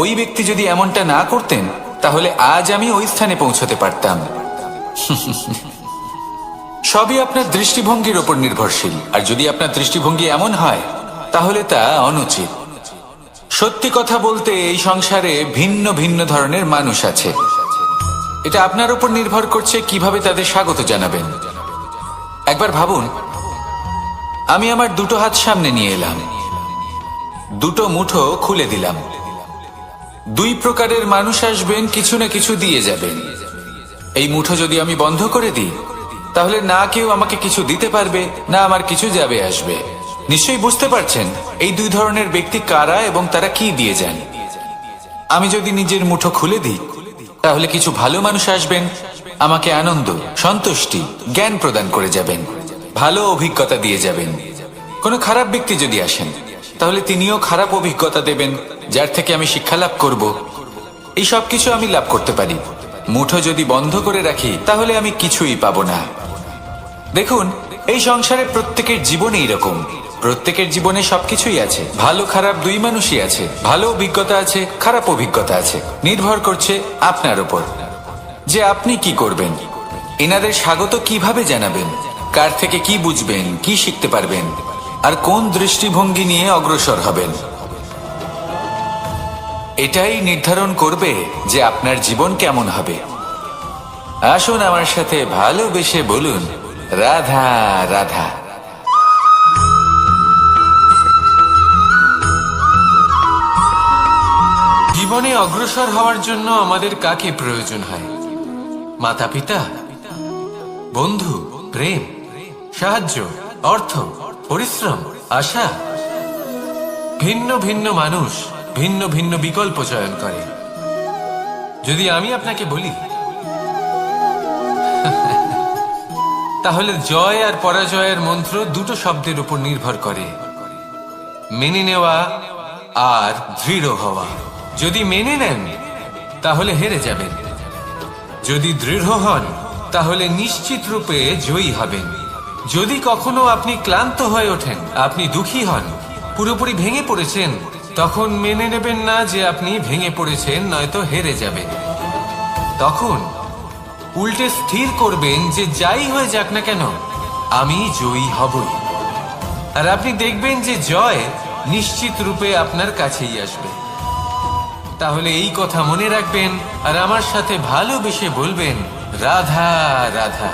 ওই ব্যক্তি যদি এমনটা না করতেন, তাহলে আজ আমি ওই স্থানে পৌঁছতে পারতাম। সবই আপনার দৃষ্টিভঙ্গির উপর নির্ভরশীল, আর যদি আপনার দৃষ্টিভঙ্গি এমন হয়, তাহলে তা অনুচিত। সত্যি কথা বলতে, এই সংসারে ভিন্ন ভিন্ন ধরনের মানুষ আছে। এটা আপনার উপর নির্ভর করছে কিভাবে তাদের স্বাগত জানাবেন। একবার ভাবুন, আমি আমার দুটো হাত সামনে নিয়ে এলাম, দুটো মুঠো খুলে দিলাম। দুই প্রকারের মানুষ আসবেন, কিছু না কিছু দিয়ে যাবেন। এই মুঠো যদি আমি বন্ধ করে দিই, তাহলে না কেউ আমাকে কিছু দিতে পারবে, না আমার কিছু যাবে আসবে। নিশ্চয়ই বুঝতে পারছেন এই দুই ধরনের ব্যক্তি কারা এবং তারা কি দিয়ে যান। আমি যদি নিজের মুঠো খুলে দিই, তাহলে কিছু ভালো মানুষ আসবেন, আমাকে আনন্দ, সন্তুষ্টি, জ্ঞান প্রদান করে যাবেন, ভালো অভিজ্ঞতা দিয়ে যাবেন। কোনো খারাপ ব্যক্তি যদি আসেন, তাহলে তিনিও খারাপ অভিজ্ঞতা দেবেন, যার থেকে আমি শিক্ষা লাভ করব। এই সব কিছু আমি লাভ করতে পারি। মুঠো যদি বন্ধ করে রাখি, তাহলে আমি কিছুই পাবো না। দেখুন, এই সংসারে প্রত্যেকের জীবনে এরকম, প্রত্যেকের জীবনে সবকিছুই আছে, ভালো খারাপ দুই মানুষই আছে, ভালো অভিজ্ঞতা আছে, খারাপ অভিজ্ঞতা আছে। নির্ভর করছে আপনার উপর যে আপনি কি করবেন, এনাদের স্বাগত কিভাবে জানাবেন, কার থেকে কি বুঝবেন, কি শিখতে পারবেন, আর কোন দৃষ্টিভঙ্গি নিয়ে অগ্রসর হবেন। এটাই নির্ধারণ করবে যে আপনার জীবন কেমন হবে। আসুন আমার সাথে ভালোবেসে বলুন, রাধা রাধা।
জীবনে অগ্রসর হওয়ার জন্য আমাদের কাকে প্রয়োজন হয়? মাতা পিতা, বন্ধু, প্রেম, সাহায্য, অর্থ, পরিশ্রম, আশা। ভিন্ন ভিন্ন মানুষ ভিন্ন ভিন্ন বিকল্প চয়ন করে। যদি আমি আপনাকে বলি, তাহলে জয় আর পরাজয়ের মন্ত্র দুটো শব্দের উপর নির্ভর করে, মেনে নেওয়া আর দৃঢ় হওয়া। যদি মেনে নেন, তাহলে হেরে যাবেন। যদি দৃঢ় হন, তাহলে নিশ্চিত রূপে জয়ী হবেন। যদি কখনো আপনি ক্লান্ত হয়ে ওঠেন, আপনি দুঃখী হন, পুরোপুরি ভেঙে পড়েছেন, তখন মেনে নেবেন না যে আপনি ভেঙে পড়েছেন, নয়তো হেরে যাবেন। তখন উল্টে স্থির করবেন যে যাই হয়ে যাক না কেন, আমি জয়ী হবই। আর আপনি দেখবেন যে জয় নিশ্চিত রূপে আপনার কাছেই আসবে। তাহলে এই কথা মনে রাখবেন আর আমার সাথে ভালোবেসে বলবেন, রাধা রাধা।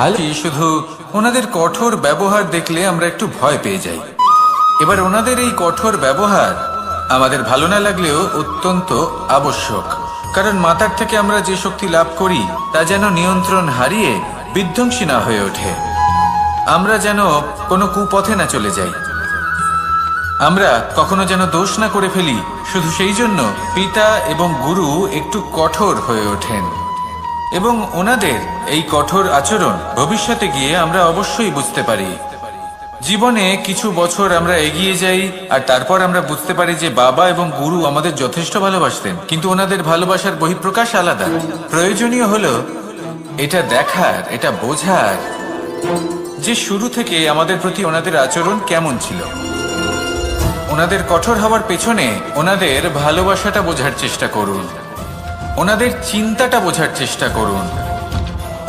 ভালো, শুধু ওনাদের কঠোর ব্যবহার দেখলে আমরা একটু ভয় পেয়ে যাই। এবার ওনাদের এই কঠোর ব্যবহার আমাদের ভালো না লাগলেও অত্যন্ত আবশ্যক, কারণ মাতার থেকে আমরা যে শক্তি লাভ করি তা যেন নিয়ন্ত্রণ হারিয়ে বিধ্বংসী না হয়ে ওঠে, আমরা যেন কোনো কুপথে না চলে যাই, আমরা কখনো যেন দোষ না করে ফেলি। শুধু সেই জন্য পিতা এবং গুরু একটু কঠোর হয়ে ওঠেন, এবং ওনাদের এই কঠোর আচরণ ভবিষ্যতে গিয়ে আমরা অবশ্যই বুঝতে পারি। জীবনে কিছু বছর আমরা এগিয়ে যাই আর তারপর আমরা বুঝতে পারি যে বাবা এবং গুরু আমাদের যথেষ্ট ভালোবাসতেন, কিন্তু ওনাদের ভালোবাসার বহিঃপ্রকাশ আলাদা। প্রয়োজনীয় হলো এটা দেখার, এটা বোঝার যে শুরু থেকে আমাদের প্রতি ওনাদের আচরণ কেমন ছিল। ওনাদের কঠোর হওয়ার পেছনে ওনাদের ভালোবাসাটা বোঝার চেষ্টা করুন, ওনাদের চিন্তাটা বোঝার চেষ্টা করুন,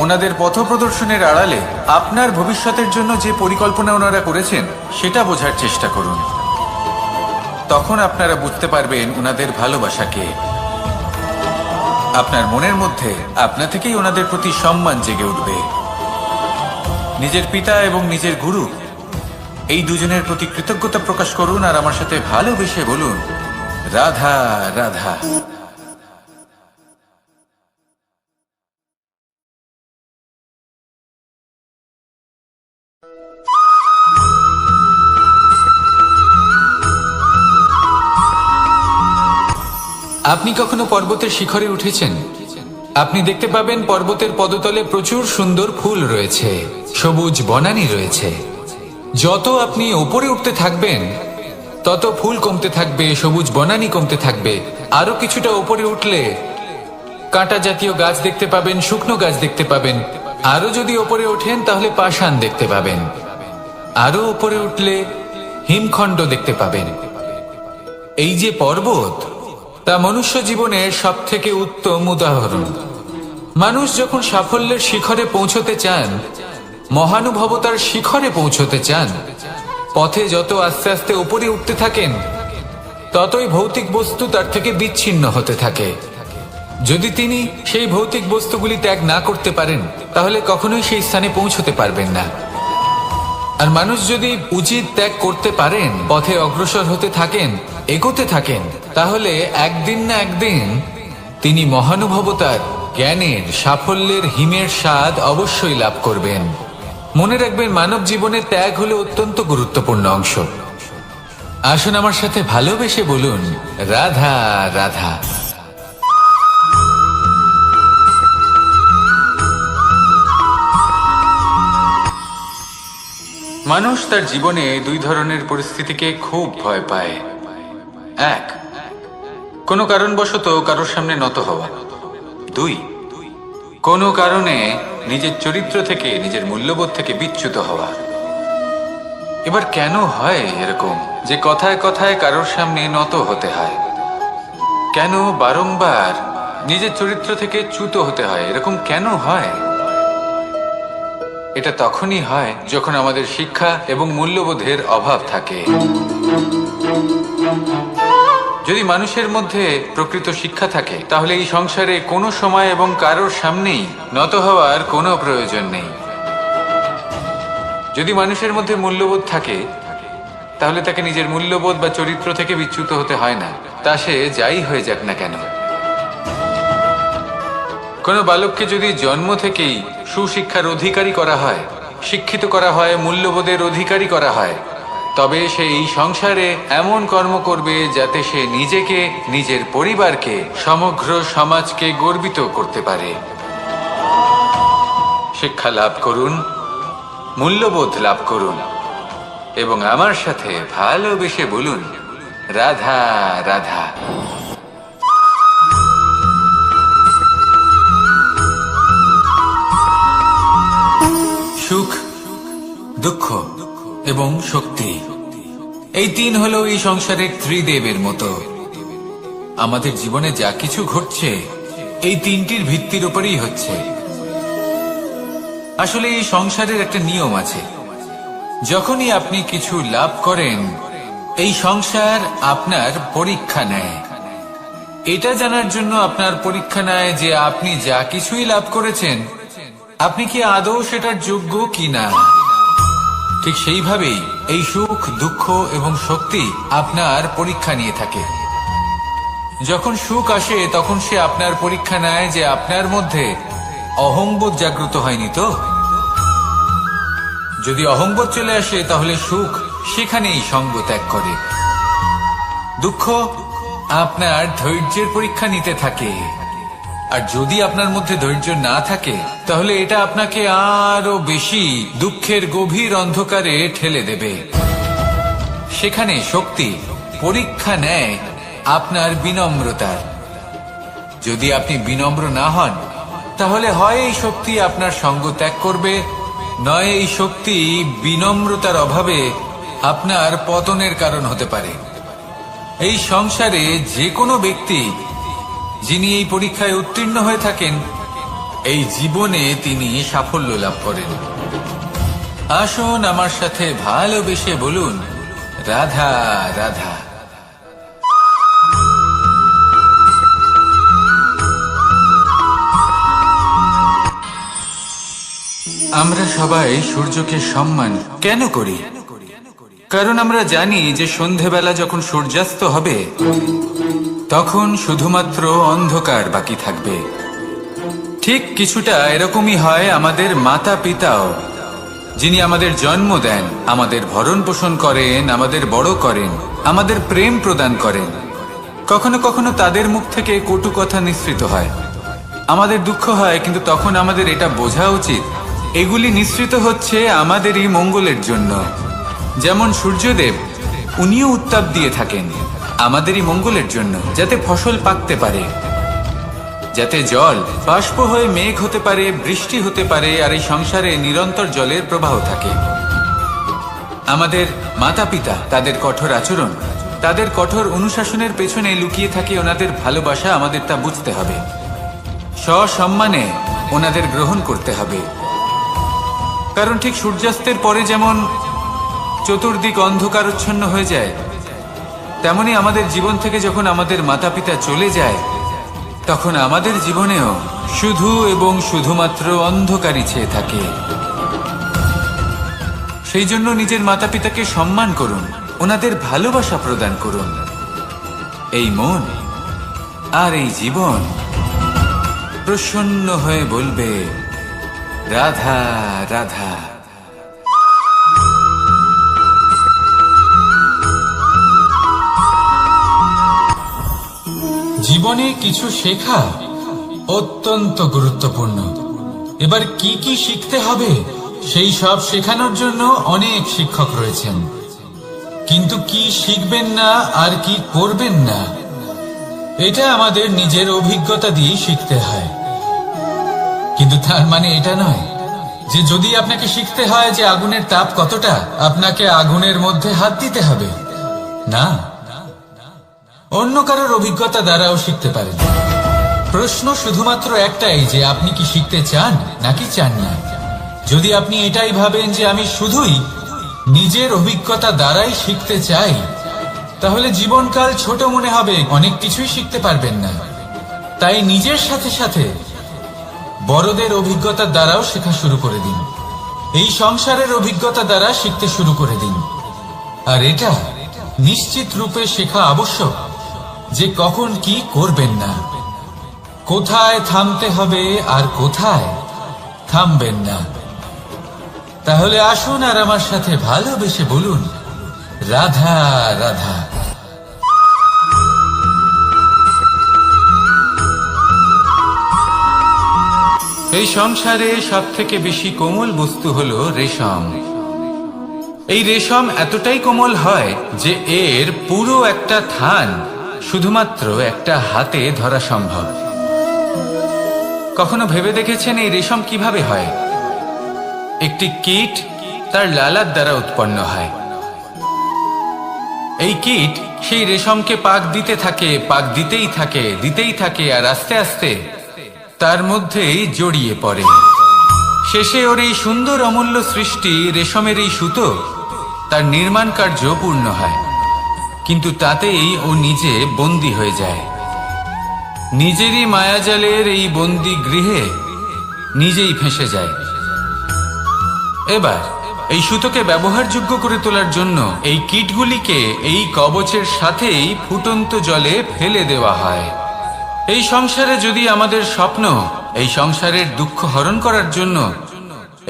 ওনাদের পথপ্রদর্শনের আড়ালে আপনার ভবিষ্যতের জন্য যে পরিকল্পনা ওনারা করেছেন সেটা বোঝার চেষ্টা করুন। তখন আপনারা বুঝতে পারবেন ওনাদের ভালোবাসাকে। আপনার মনের মধ্যে আপনা থেকেই ওনাদের প্রতি সম্মান জেগে উঠবে। নিজের পিতা এবং নিজের গুরু এই দুজনের প্রতি কৃতজ্ঞতা প্রকাশ করুন আর আমার সাথে ভালোবেসে বলুন, রাধা রাধা। আপনি কখনো পর্বতের শিখরে উঠেছেন? আপনি দেখতে পাবেন পর্বতের পদতলে প্রচুর সুন্দর ফুল রয়েছে, সবুজ বনানী রয়েছে। যত আপনি উপরে উঠতে থাকবেন তত ফুল কমতে থাকবে, সবুজ বনানী কমতে থাকবে। আরো কিছুটা উপরে উঠলে কাঁটা জাতীয় গাছ দেখতে পাবেন, শুকনো গাছ দেখতে পাবেন। আরো যদি উপরে ওঠেন তাহলে পাষাণ দেখতে পাবেন। আরো উপরে উঠলে হিমখণ্ড দেখতে পাবেন। এই যে পর্বত, তা মনুষ্য জীবনের সব থেকে উত্তম উদাহরণ। মানুষ যখন সাফল্যের শিখরে পৌঁছতে চান, মহানুভবতার শিখরে পৌঁছতে চান, পথে যত আস্তে আস্তে উপরে উঠতে থাকেন ততই ভৌতিক বস্তু তার থেকে বিচ্ছিন্ন হতে থাকে। যদি তিনি সেই ভৌতিক বস্তুগুলি ত্যাগ না করতে পারেন তাহলে কখনোই সেই স্থানে পৌঁছতে পারবেন না। আর মানুষ যদি উচিত ত্যাগ করতে পারেন, পথে অগ্রসর হতে থাকেন, এগোতে থাকেন, তাহলে একদিন না একদিন তিনি মহানুভবতার, জ্ঞানের, সাফল্যের হিমের স্বাদ অবশ্যই লাভ করবেন। মনে রাখবেন, মানব জীবনে ত্যাগ হলো অত্যন্ত গুরুত্বপূর্ণ অংশ। আসুন আমার সাথে ভালোবেসে বলুন, রাধা রাধা। মানুষ তার জীবনে দুই ধরনের পরিস্থিতিকে খুব ভয় পায়। এক, কোনো কারণবশত কারোর সামনে নত হওয়া। দুই, কোনো কারণে নিজের চরিত্র থেকে, নিজের মূল্যবোধ থেকে বিচ্যুত হওয়া। এবার কেন হয় এরকম যে কথায় কথায় কারোর সামনে নত হতে হয়? কেন বারংবার নিজের চরিত্র থেকে চ্যুত হতে হয়? এরকম কেন হয়? এটা তখনই হয় যখন আমাদের শিক্ষা এবং মূল্যবোধের অভাব থাকে। যদি মানুষের মধ্যে প্রকৃত শিক্ষা থাকে তাহলে এই সংসারে কোনো সময় এবং কারোর সামনেই নত হওয়ার কোনো প্রয়োজন নেই। যদি মানুষের মধ্যে মূল্যবোধ থাকে তাহলে তাকে নিজের মূল্যবোধ বা চরিত্র থেকে বিচ্যুত হতে হয় না, তা সে যাই হয়ে যাক না কেন। কোনো বালককে যদি জন্ম থেকেই সুশিক্ষার অধিকারী করা হয়, শিক্ষিত করা হয়, মূল্যবোধের অধিকারী করা হয়, তবে সে এই সংসারে এমন কর্ম করবে যাতে সে নিজেকে, নিজের পরিবারকে, সমগ্র সমাজকে গর্বিত করতে পারে। শিক্ষা লাভ করুন, মূল্যবোধ লাভ করুন এবং আমার সাথে ভালোবেসে বলুন, রাধা রাধা। সুখ, দুঃখ এবং শক্তি, এই তিন হলো এই সংসারের ত্রিদেবের মতো। আমাদের জীবনে যা কিছু ঘটছে এই তিনটির ভিত্তির উপরেই হচ্ছে। আসলে এই সংসারের একটা নিয়ম আছে, যখনই আপনি কিছু লাভ করেন এই সংসার আপনার পরীক্ষা নেয়। এটা জানার জন্য আপনার পরীক্ষা নেয় যে আপনি যা কিছুই লাভ করেছেন আপনি কি আদৌ সেটার যোগ্য কিনা। ঠিক সেইভাবেই এই সুখ, দুঃখ এবং শক্তি আপনার পরীক্ষা নিয়ে থাকে। যখন সুখ আসে তখন সে আপনার পরীক্ষা নেয় যে আপনার মধ্যে অহংবোধ জাগ্রত হয়নি তো। যদি অহংবোধ চলে আসে তাহলে সুখ সেখানেই সঙ্গ ত্যাগ করে। দুঃখ আপনার ধৈর্যের পরীক্ষা নিতে থাকে, আর যদি আপনার মধ্যে ধৈর্য না থাকে তাহলে এটা আপনাকে আরো বেশি দুঃখের গভীর অন্ধকারে ঠেলে দেবে। সেখানে শক্তি পরীক্ষা নেয় আপনার বিনম্রতার। যদি আপনি বিনম্র না হন তাহলে হয় এই শক্তি আপনার সঙ্গ ত্যাগ করবে, নয় এই শক্তি বিনম্রতার অভাবে আপনার পতনের কারণ হতে পারে। এই সংসারে যে কোনো ব্যক্তি যিনি এই পরীক্ষায় উত্তীর্ণ হয়ে থাকেন, এই জীবনে তিনি সাফল্য লাভ করেন। আসুন আমার সাথে ভালোবেসে বলুন, রাধা রাধা। আমরা সবাই সূর্যকে সম্মান কেন করি? কারণ আমরা জানি যে সন্ধেবেলা যখন সূর্যাস্ত হবে তখন শুধুমাত্র অন্ধকার বাকি থাকবে। ঠিক কিছুটা এরকমই হয় আমাদের মাতা পিতাও, যিনি আমাদের জন্ম দেন, আমাদের ভরণ পোষণ করেন, আমাদের বড় করেন, আমাদের প্রেম প্রদান করেন। কখনো কখনো তাদের মুখ থেকে কটু কথা নিঃসৃত হয়, আমাদের দুঃখ হয়, কিন্তু তখন আমাদের এটা বোঝা উচিত এগুলি নিঃসৃত হচ্ছে আমাদেরই মঙ্গলের জন্য। যেমন সূর্যদেব, উনিও উত্তাপ দিয়ে থাকেন আমাদেরই মঙ্গলের জন্য, যাতে ফসল পাকতে পারে, যাতে জল বাষ্প হয়ে মেঘ হতে পারে, বৃষ্টি হতে পারে, আর এই সংসারে নিরন্তর জলের প্রবাহ থাকে। আমাদের মাতা পিতা, তাদের কঠোর আচরণ, তাদের কঠোর অনুশাসনের পেছনে লুকিয়ে থাকে ওনাদের ভালোবাসা। আমাদের তা বুঝতে হবে, সসম্মানে ওনাদের গ্রহণ করতে হবে। কারণ ঠিক সূর্যাস্তের পরে যেমন চতুর্দিক অন্ধকারচ্ছন্ন হয়ে যায়, তেমনি আমাদের জীবন থেকে যখন আমাদের মাতা পিতা চলে যায় তখন আমাদের জীবনেও শুধু এবং শুধুমাত্র অন্ধকারই ছেয়ে থাকে। সেই জন্য নিজের মাতা পিতাকে সম্মান করুন, ওনাদের ভালোবাসা প্রদান করুন। এই মন আর এই জীবন প্রসন্ন হয়ে বলবে, রাধা রাধা। জীবনে কিছু শেখা অত্যন্ত গুরুত্বপূর্ণ। এবার কি কি শিখতে হবে সেই সব শেখানোর জন্য অনেক শিক্ষক রয়েছেন, কিন্তু কি শিখবেন না আর কি করবেন না এটা আমাদের নিজের অভিজ্ঞতা দিয়ে শিখতে হয়। কিন্তু তার মানে এটা নয় যে যদি আপনাকে শিখতে হয় যে আগুনের তাপ কতটা, আপনাকে আগুনের মধ্যে হাত দিতে হবে। না, অন্য কারোর অভিজ্ঞতা দ্বারাও শিখতে পারেন। প্রশ্ন শুধুমাত্র একটাই যে আপনি কি শিখতে চান নাকি চান না। যদি আপনি এটাই ভাবেন যে আমি শুধুই নিজের অভিজ্ঞতা দ্বারাই শিখতে চাই, তাহলে জীবনকাল ছোট মনে হবে, অনেক কিছুই শিখতে পারবেন না। তাই নিজের সাথে সাথে বড়দের অভিজ্ঞতার দ্বারাও শেখা শুরু করে দিন। এই সংসারের অভিজ্ঞতা দ্বারা শিখতে শুরু করে দিন। আর এটা নিশ্চিত রূপে শেখা আবশ্যক যে কখন কি করবেন না, কোথায় থামতে হবে আর কোথায় থামবেন না। তাহলে আসুন আর আমার সাথে ভালোবেসে বলুন, রাধা রাধা। এই সংসারে সব থেকে বেশি কোমল বস্তু হলো রেশম। এই রেশম এতটাই কোমল হয় যে এর পুরো একটা থান শুধুমাত্র একটা হাতে ধরা সম্ভব। কখনো ভেবে দেখেছেন এই রেশম কিভাবে হয়? একটি কীট তার লালার দ্বারা উৎপন্ন হয়। এই কীট সেই রেশমকে পাক দিতে থাকে, পাক দিতেই থাকে, দিতেই থাকে, আর আস্তে আস্তে তার মধ্যেই জড়িয়ে পড়ে। শেষে ওর এই সুন্দর অমূল্য সৃষ্টি রেশমের এই সুতো তার নির্মাণ কার্য পূর্ণ হয়, কিন্তু তাতেই ও নিজে বন্দী হয়ে যায়। নিজেরই মায়াজালের এই বন্দী গৃহে নিজেই ফেঁসে যায়। এবার এই সুতোকে ব্যবহারযোগ্য করে তোলার জন্য এই কীটগুলিকে এই কবচের সাথেই ফুটন্ত জলে ফেলে দেওয়া হয়। এই সংসারে যদি আমাদের স্বপ্ন এই সংসারের দুঃখ হরণ করার জন্য,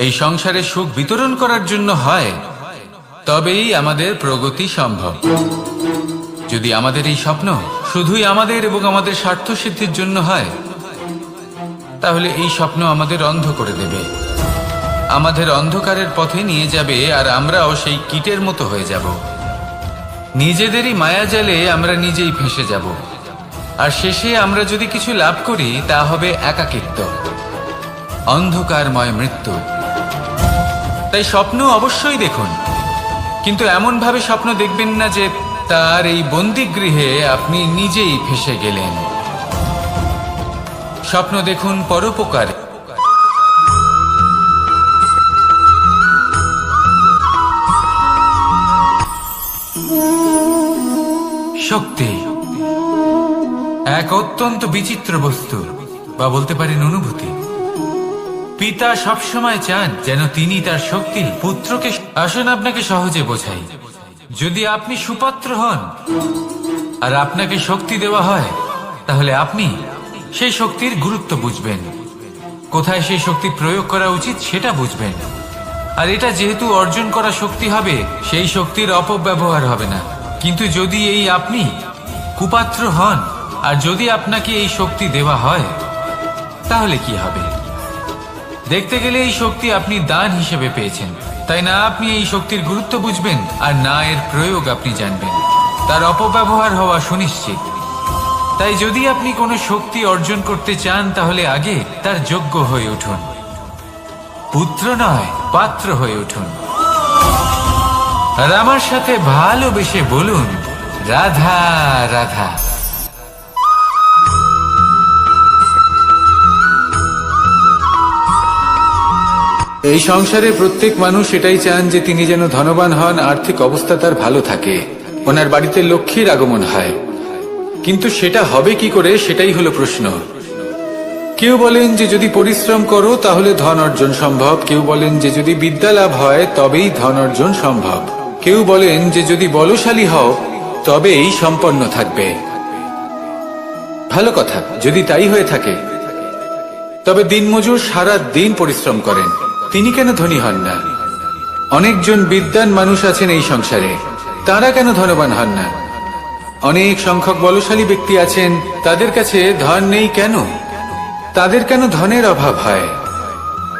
এই সংসারে সুখ বিতরণ করার জন্য হয়, তবেই আমাদের প্রগতি সম্ভব। যদি আমাদের এই স্বপ্ন শুধুই আমাদের এবং আমাদের স্বার্থ সিদ্ধির জন্য হয়, তাহলে এই স্বপ্ন আমাদের অন্ধ করে দেবে, আমাদের অন্ধকারের পথে নিয়ে যাবে, আর আমরাও সেই কীটের মতো হয়ে যাব। নিজেদেরই মায়াজালে আমরা নিজেই ফেঁসে যাব, আর শেষে আমরা যদি কিছু লাভ করি তা হবে একাকিত্ব, অন্ধকারময় মৃত্যু। তাই স্বপ্ন অবশ্যই দেখুন, কিন্তু এমন ভাবে স্বপ্ন দেখবেন না যে তার এই বন্দিগৃহে আপনি নিজেই ফেঁসে গেলেন। স্বপ্ন দেখুন পরোপকারে। শক্তি এক অত্যন্ত বিচিত্র বস্তু, বা বলতে পারেন অনুভূতি। পিতা সবসময় চান যেন তিনি তার শক্তি পুত্রকে। আসুন আপনাকে সহজে বোঝাই। যদি আপনি সুপাত্র হন আর আপনাকে শক্তি দেওয়া হয়, তাহলে আপনি সেই শক্তির গুরুত্ব বুঝবেন, কোথায় সেই শক্তি প্রয়োগ করা উচিত সেটা বুঝবেন। আর এটা যেহেতু অর্জন করা শক্তি হবে, সেই শক্তির অপব্যবহার হবে না। কিন্তু যদি এই আপনি কুপাত্র হন আর যদি আপনাকে এই শক্তি দেওয়া হয়, তাহলে কি হবে? দেখতে গেলে এই শক্তি আপনি দান হিসেবে পেয়েছেন, তাই না আপনি এই শক্তির গুরুত্ব বুঝবেন, আর না এর প্রয়োগ আপনি জানবেন। তার অপব্যবহার হওয়া সুনিশ্চিত। তাই যদি আপনি কোনো শক্তি অর্জন করতে চান, তাহলে আগে তার যোগ্য হয়ে উঠুন, পুত্র নয় পাত্র হয়ে উঠুন। আর আমার সাথে ভালোবেসে বলুন, রাধা রাধা। এই সংসারে প্রত্যেক মানুষ এটাই চান যে তিনি যেন ধনবান হন, আর্থিক অবস্থা তার ভালো থাকে, ওনার বাড়িতে লক্ষ্মীর আগমন হয়। কিন্তু সেটা হবে কি করে, সেটাই হলো প্রশ্ন। কেউ বলেন যে যদি পরিশ্রম করো তাহলে ধন অর্জন সম্ভব, কেউ বলেন যে যদি বিদ্যা লাভ হয় তবেই ধন অর্জন সম্ভব, কেউ বলেন যে যদি বলশালী হও তবেই সম্পন্ন থাকবে। ভালো কথা, যদি তাই হয়ে থাকে, তবে দিনমজুর সারা দিন পরিশ্রম করেন, তিনি কেন ধনী হন না? অনেকজন বিদ্বান মানুষ আছেন এই সংসারে, তারা কেন ধনবান হন না? অনেক সংখ্যক বলশালী ব্যক্তি আছেন, তাদের কাছে ধন নেই কেন? তাদের কেন ধনের অভাব হয়?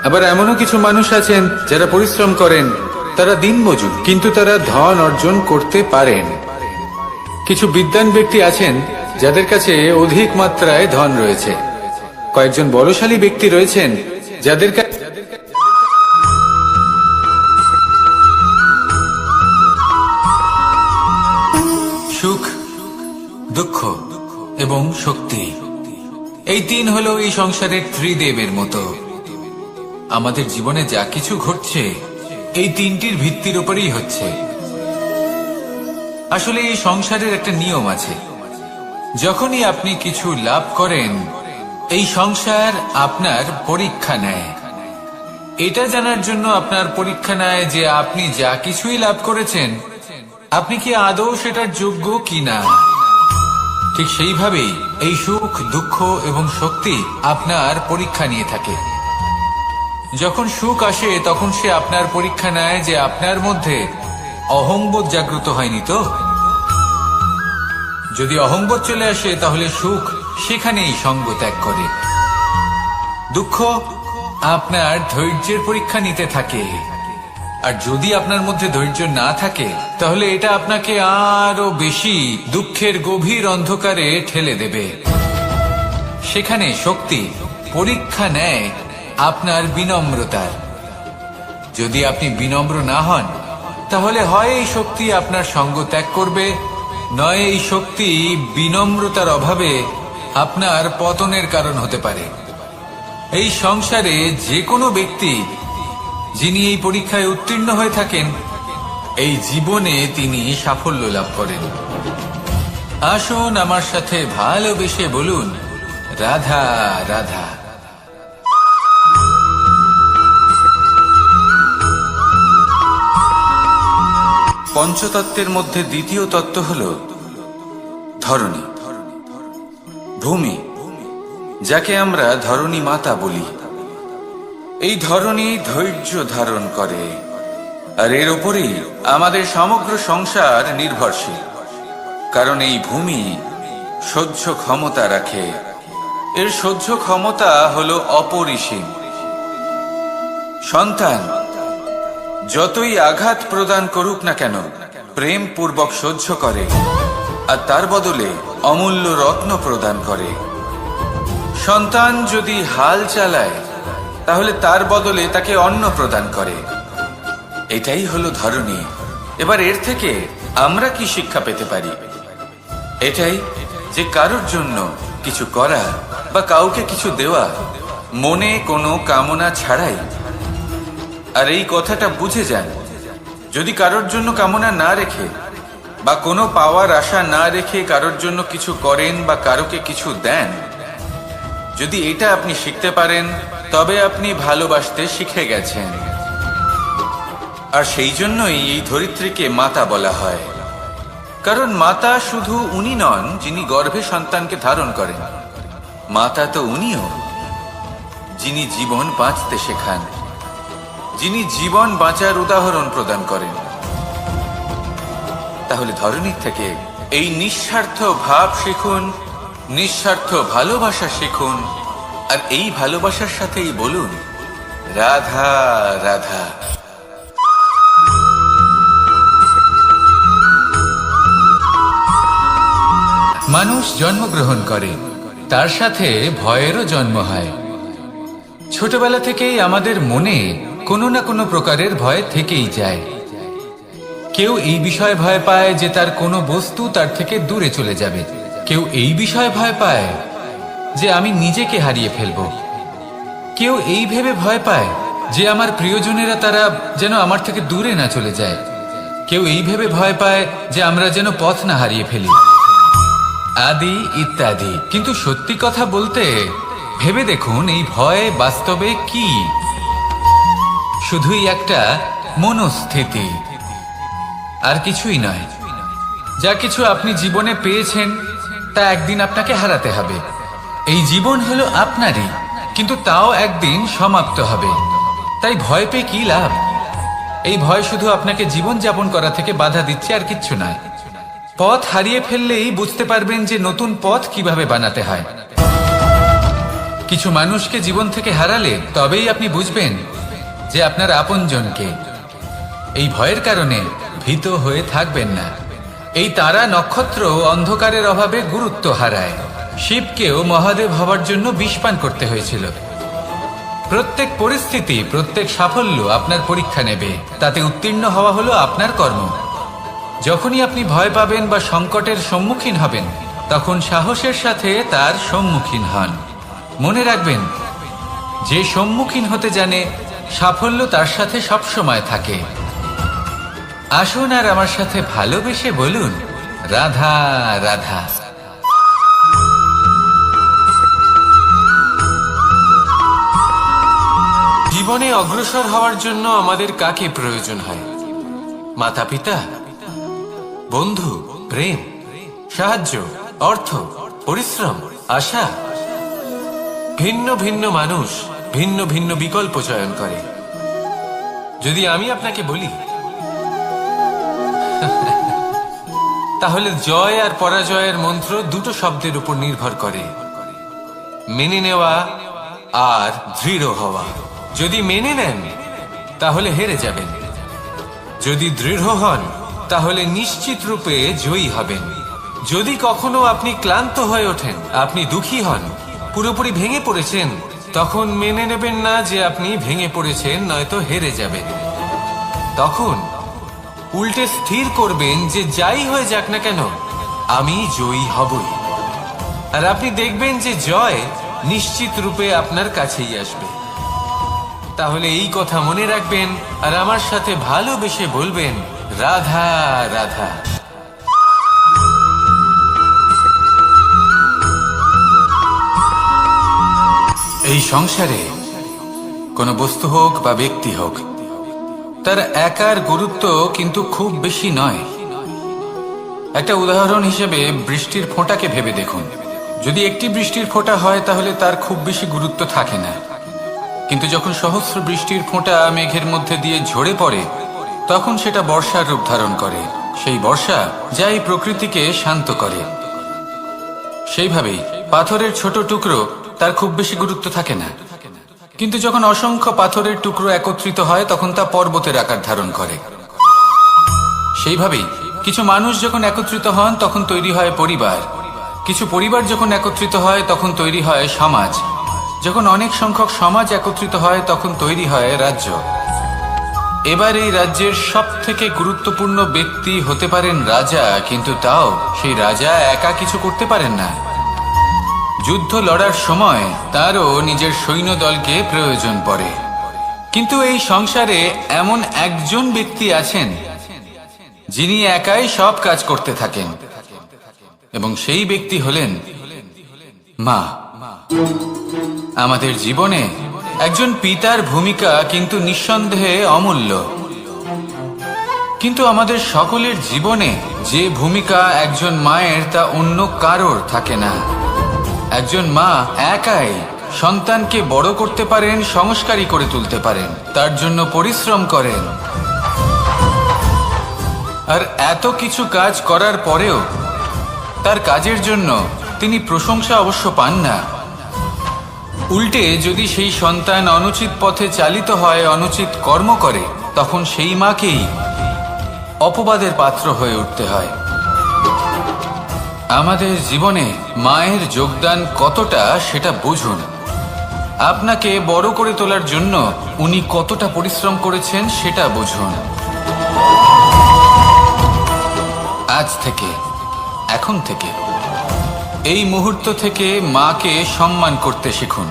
আবার এমনও কিছু মানুষ আছেন যারা পরিশ্রম করেন, তারা দিনমজুর, কিন্তু তারা ধন অর্জন করতে পারেন। কিছু বিদ্বান ব্যক্তি আছেন যাদের কাছে অধিক মাত্রায় ধন রয়েছে, কয়েকজন বলশালী ব্যক্তি রয়েছেন যাদের কাছে সুখ, দুঃখ এবং শক্তি, এই তিন হলো এই সংসারের ত্রিদেবের মতো। আমাদের জীবনে যা কিছু ঘটছে এই তিনটির ভিত্তির উপরেই হচ্ছে। আসলে এই সংসারের একটা নিয়ম আছে, যখনই আপনি কিছু লাভ করেন, এই সংসার আপনার পরীক্ষা নেয়। এটা জানার জন্য আপনার পরীক্ষা নেয় যে আপনি যা কিছুই লাভ করেছেন, আপনি কি আদৌ সেটার যোগ্য কিনা। ঠিক সেইভাবেই এই সুখ, দুঃখ এবং শক্তি আপনার পরীক্ষা নিয়ে থাকে। যখন সুখ আসে তখন সে আপনার পরীক্ষা নেয় যে আপনার মধ্যে অহংবোধ জাগ্রত হয়নি তো। যদি অহংবোধ চলে আসে তাহলে সুখ সেখানেই সঙ্গ ত্যাগ করে। দুঃখ আপনার ধৈর্যের পরীক্ষা নিতে থাকে, আর যদি আপনার মধ্যে ধৈর্য না থাকে তাহলে এটা আপনাকে আরো বেশি দুঃখের গভীর অন্ধকারে ঠেলে দেবে। সেখানে শক্তি পরীক্ষা নেয় আপনার বিনম্রতার। যদি আপনি বিনম্র না হন, তাহলে হয় এই শক্তি আপনার সঙ্গ ত্যাগ করবে, নয় এই শক্তি বিনম্রতার অভাবে আপনার পতনের কারণ হতে পারে। এই সংসারে যে কোনো ব্যক্তি যিনি এই পরীক্ষায় উত্তীর্ণ হয়ে থাকেন, এই জীবনে তিনি সাফল্য লাভ করেন। আসুন আমার সাথে ভালোবেসে বলুন, রাধা রাধা। পঞ্চতত্ত্বের মধ্যে দ্বিতীয় তত্ত্ব হল ধরণী, ভূমি, যাকে আমরা ধরণী মাতা বলি। এই ধরণী ধৈর্য ধারণ করে, আর এর ওপরেই আমাদের সমগ্র সংসার নির্ভরশীল। কারণ এই ভূমি সহ্য ক্ষমতা রাখে, এর সহ্য ক্ষমতা হলো অপরিসীম। সন্তান যতই আঘাত প্রদান করুক না কেন, প্রেম পূর্বক সহ্য করে, আর তার বদলে অমূল্য রত্ন প্রদান করে। সন্তান যদি হাল চালায়, তাহলে তার বদলে তাকে অন্ন প্রদান করে। এটাই হলো ধরণী। এবার এর থেকে আমরা কি শিক্ষা পেতে পারি? এটাই যে কারোর জন্য কিছু করা বা কাউকে কিছু দেওয়া মনে কোনো কামনা ছাড়াই। আর এই কথাটা বুঝে যান, যদি কারোর জন্য কামনা না রেখে বা কোনো পাওয়ার আশা না রেখে কারোর জন্য কিছু করেন বা কারোকে কিছু দেন, যদি এটা আপনি শিখতে পারেন, তবে আপনি ভালোবাসতে শিখে গেছেন। আর সেই জন্যই এই ধরিত্রীকে মাতা বলা হয়। কারণ মাতা শুধু উনি নন যিনি গর্ভে সন্তানকে ধারণ করেন, মাতা তো উনিও যিনি জীবন বাঁচতে শেখান, যিনি জীবন বাঁচার উদাহরণ প্রদান করেন। তাহলে ধরণীর থেকে এই নিঃস্বার্থ ভাব শিখুন, নিঃস্বার্থ ভালোবাসা শিখুন, আর এই ভালোবাসার সাথেই বলুন রাধা রাধা। মানুষ জন্মগ্রহণ করে, তার সাথে ভয়েরও জন্ম হয়। ছোটবেলা থেকেই আমাদের মনে কোনো না কোনো প্রকারের ভয় থেকেই যায়। কেউ এই বিষয়ে ভয় পায় যে তার কোনো বস্তু তার থেকে দূরে চলে যাবে, কেউ এই বিষয়ে ভয় পায় যে আমি নিজেকে হারিয়ে ফেলব, কেউ এই ভেবে ভয় পায় যে আমার প্রিয়জনেরা তারা যেন আমার থেকে দূরে না চলে যায়, কেউ এই ভেবে ভয় পায় যে আমরা যেন পথ না হারিয়ে ফেলি, আদি ইত্যাদি। কিন্তু সত্যি কথা বলতে ভেবে দেখুন, এই ভয় বাস্তবে কি? শুধুই একটা মনস্থিতি, আর কিছুই নয়। যা কিছু আপনি জীবনে পেয়েছেন তা একদিন আপনাকে হারাতে হবে। এই জীবন হলো আপনারই, কিন্তু তাও একদিন সমাপ্ত হবে। তাই ভয় পেয়ে কি লাভ? এই ভয় শুধু আপনাকে জীবন যাপন করা থেকে বাধা দিচ্ছে, আর কিচ্ছু নয়। পথ হারিয়ে ফেললেই বুঝতে পারবেন যে নতুন পথ কিভাবে বানাতে হয়। কিছু মানুষকে জীবন থেকে হারালে তবেই আপনি বুঝবেন যে আপনার আপনজনকে। এই ভয়ের কারণে ভীত হয়ে থাকবেন না। এই তারা নক্ষত্র অন্ধকারের অভাবে গুরুত্ব হারায়। শিবকেও মহাদেব হবার জন্য বিষপান করতে হয়েছিল। প্রত্যেক পরিস্থিতি, প্রত্যেক সাফল্য আপনার পরীক্ষা নেবে, তাতে উত্তীর্ণ হওয়া হলো আপনার কর্ম। যখনই আপনি ভয় পাবেন বা সংকটের সম্মুখীন হবেন, তখন সাহসের সাথে তার সম্মুখীন হন। মনে রাখবেন, যে সম্মুখীন হতে জানে সাফল্য তার সাথে সবসময় থাকে। আসুন আর আমার সাথে ভালোবেসে বলুন রাধা রাধা।
জীবনে অগ্রসর হওয়ার জন্য আমাদের কাকে প্রয়োজন হয়? মাতা পিতা, বন্ধু, প্রেম, সাহায্য, অর্থ, পরিশ্রম, আশা। ভিন্ন ভিন্ন মানুষ ভিন্ন ভিন্ন বিকল্প চয়ন করে। যদি আমি আপনাকে বলি, তাহলে জয় আর পরাজয়ের মন্ত্র দুটো শব্দের উপর নির্ভর করে, মেনে নেওয়া আর দৃঢ় হওয়া। যদি মেনে নেন তাহলে হেরে যাবেন, যদি দৃঢ় হন তাহলে নিশ্চিত রূপে জয়ী হবেন। যদি কখনো আপনি ক্লান্ত হয়ে ওঠেন, আপনি দুঃখী হন, পুরোপুরি ভেঙে পড়েছেন, তখন মেনে নেবেন না যে আপনি ভেঙে পড়েছেন, নয়তো হেরে যাবেন। তখন উল্টে স্থির করবেন যে যাই হয়ে যাক না কেন, আমি জয়ী হবই। আর আপনি দেখবেন যে জয় নিশ্চিত রূপে আপনার কাছেই আসবে। তাহলে এই কথা মনে রাখবেন আর আমার সাথে ভালোবেসে বলবেন রাধা রাধা।
এই সংসারে কোনো বস্তু হোক বা ব্যক্তি হোক,
তার একার গুরুত্ব কিন্তু খুব বেশি নয়। একটা উদাহরণ হিসেবে বৃষ্টির ফোঁটাকে ভেবে দেখুন। যদি একটি বৃষ্টির ফোঁটা হয় তাহলে তার খুব বেশি গুরুত্ব থাকে না, কিন্তু যখন সহস্র বৃষ্টির ফোঁটা মেঘের মধ্যে দিয়ে ঝরে পড়ে তখন সেটা বর্ষার রূপ ধারণ করে। সেই বর্ষা যা এই প্রকৃতিকে শান্ত করে। সেইভাবেই পাথরের ছোট টুকরো তার খুব বেশি গুরুত্ব থাকে না, কিন্তু যখন অসংখ্য পাথরের টুকরো একত্রিত হয় তখন তা পর্বতের আকার ধারণ করে। সেইভাবেই কিছু মানুষ যখন একত্রিত হন তখন তৈরি হয় পরিবার, কিছু পরিবার যখন একত্রিত হয় তখন তৈরি হয় সমাজ, যখন অনেক সংখ্যক সমাজ একত্রিত হয় তখন তৈরি হয় রাজ্য। এবার এই রাজ্যের সব থেকে গুরুত্বপূর্ণ ব্যক্তি হতে পারেন রাজা, কিন্তু তাও সেই রাজা একা কিছু করতে পারেন না। যুদ্ধ লড়ার সময় তারও নিজের সৈন্যদলকে প্রয়োজন পড়ে। কিন্তু এই সংসারে এমন একজন ব্যক্তি আছেন যিনি একাই সব কাজ করতে থাকেন, এবং সেই ব্যক্তি হলেন মা। আমাদের জীবনে একজন পিতার ভূমিকা কিন্তু নিঃসন্দেহে অমূল্য, কিন্তু আমাদের সকলের জীবনে যে ভূমিকা একজন মায়ের তা অন্য কারোর থাকে না। একজন মা একাই সন্তানকে বড় করতে পারেন, সংস্কারী করে তুলতে পারেন, তার জন্য পরিশ্রম করেন। আর এত কিছু কাজ করার পরেও তার কাজের জন্য তিনি প্রশংসা অবশ্য পান না। উল্টে যদি সেই সন্তান অনুচিত পথে চালিত হয়, অনুচিত কর্ম করে, তখন সেই মাকেই অপবাদের পাত্র হয়ে উঠতে হয়। আমাদের জীবনে মায়ের যোগদান কতটা সেটা বুঝুন। আপনাকে বড় করে তোলার জন্য উনি কতটা পরিশ্রম করেছেন সেটা বুঝুন। আজ থেকে, এখন থেকে, এই মুহূর্ত থেকে মাকে সম্মান করতে শিখুন।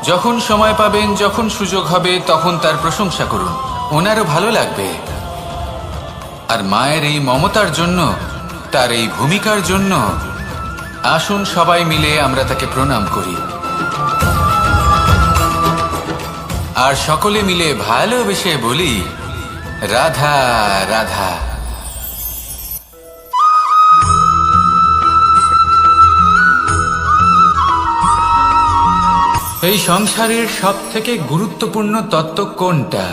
যখন সময় পাবেন, যখন সুযোগ হবে, তখন তার প্রশংসা করুন, ওনারও ভালো লাগবে। আর মায়ের এই মমতার জন্য, তার এই ভূমিকার জন্য আসুন সবাই মিলে আমরা তাকে প্রণাম করি, আর সকলে মিলে ভালোবেসে বলি রাধা রাধা। এই সংসারের সব থেকে গুরুত্বপূর্ণ তত্ত্ব কোনটা?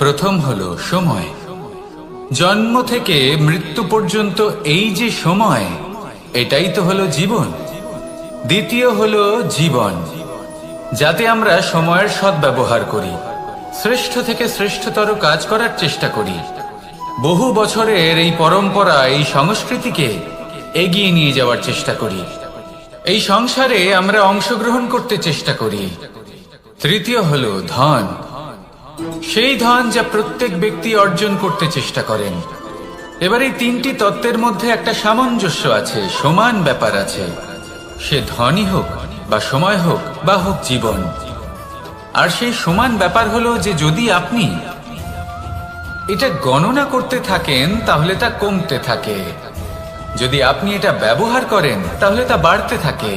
প্রথম হলো সময়। জন্ম থেকে মৃত্যু পর্যন্ত এই যে সময়, এটাই তো হলো জীবন। দ্বিতীয় হলো জীবন, যাতে আমরা সময়ের সদ্ব্যবহার করি, শ্রেষ্ঠ থেকে শ্রেষ্ঠতর কাজ করার চেষ্টা করি। বহু বছরের এই পরম্পরা, এই সংস্কৃতিকে এগিয়ে নিয়ে যাওয়ার চেষ্টা করি। এই সংসারে আমরা অংশগ্রহণ করতে চেষ্টা করি। তৃতীয় হলো ধন, সেই ধন যা প্রত্যেক ব্যক্তি অর্জন করতে চেষ্টা করেন। এবার এই তিনটি তত্ত্বের মধ্যে একটা সামঞ্জস্য আছে, সমান ব্যাপার আছে। সে ধনই হোক বা সময় হোক বা হোক জীবন। আর সেই সমান ব্যাপার হলো যে যদি আপনি এটা গণনা করতে থাকেন তাহলে তা কমতে থাকে, যদি আপনি এটা ব্যবহার করেন তাহলে তা বাড়তে থাকে।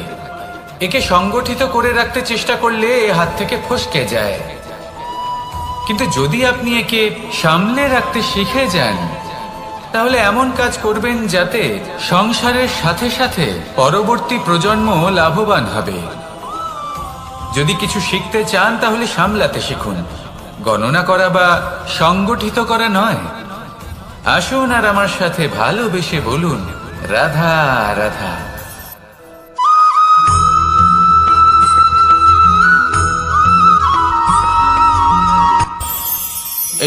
একে সংগঠিত করে রাখতে চেষ্টা করলে এ হাত থেকে ফসকে যায়, কিন্তু যদি আপনি একে সামলে রাখতে শিখে যান তাহলে এমন কাজ করবেন যাতে সংসারের সাথে সাথে পরবর্তী প্রজন্ম লাভবান হবে। যদি কিছু শিখতে চান তাহলে সামলাতে শিখুন, গণনা করা বা সংগঠিত করা নয়। আসুন আর আমার সাথে ভালোবেসে বলুন রাধা রাধা।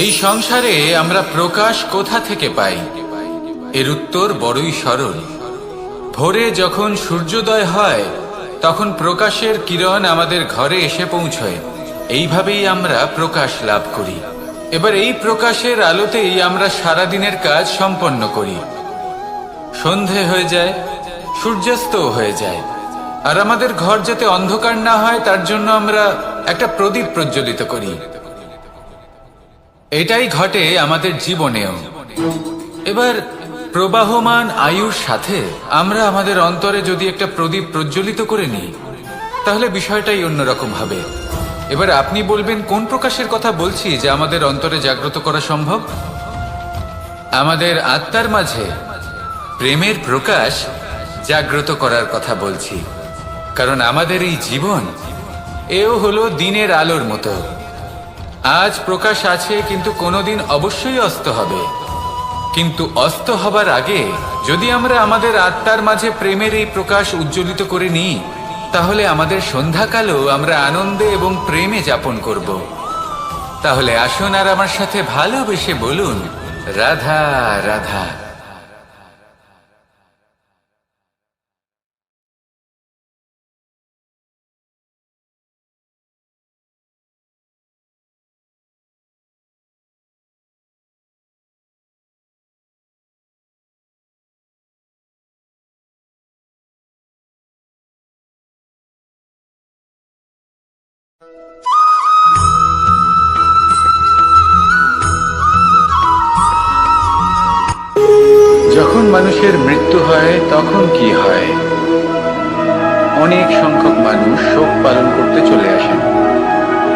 এই সংসারে আমরা প্রকাশ কোথা থেকে পাই? এর উত্তর বড়ই সরল। ভোরে যখন সূর্যোদয় হয় তখন প্রকাশের কিরণ আমাদের ঘরে এসে পৌঁছয়। এইভাবেই আমরা প্রকাশ লাভ করি। এবার এই প্রকাশের আলোতেই আমরা সারাদিনের কাজ সম্পন্ন করি। সন্ধে হয়ে যায়, সূর্যাস্ত হয়ে যায়, আর আমাদের ঘর যাতে অন্ধকার না হয় তার জন্য আমরা একটা প্রদীপ প্রজ্বলিত করি। এটাই ঘটে আমাদের জীবনেও। এবার প্রবাহমান আয়ুর সাথে আমরা আমাদের অন্তরে যদি একটা প্রদীপ প্রজ্বলিত করে নিই তাহলে বিষয়টাই অন্যরকম হবে।
এবার আপনি বলবেন কোন প্রকাশের কথা বলছি যা আমাদের অন্তরে জাগ্রত করা সম্ভব? আমাদের আত্মার মাঝে প্রেমের প্রকাশ জাগ্রত করার কথা বলছি। কারণ আমাদের এই জীবন এও হলো দিনের আলোর মতো। আজ প্রকাশ আছে, কিন্তু কোনোদিন অবশ্যই অস্ত হবে। কিন্তু অস্ত হবার আগে যদি আমরা আমাদের আত্মার মাঝে প্রেমের এই প্রকাশ উজ্জ্বলিত করে নিই, তাহলে আমাদের সন্ধ্যাকালও আমরা আনন্দে এবং প্রেমে যাপন করব। তাহলে আসুন আর আমার সাথে ভালোবেসে বলুন, রাধা রাধা।
যখন মানুষের মৃত্যু হয় তখন কি হয়? অনেক সংখ্যক মানুষ শোক পালন করতে চলে আসেন।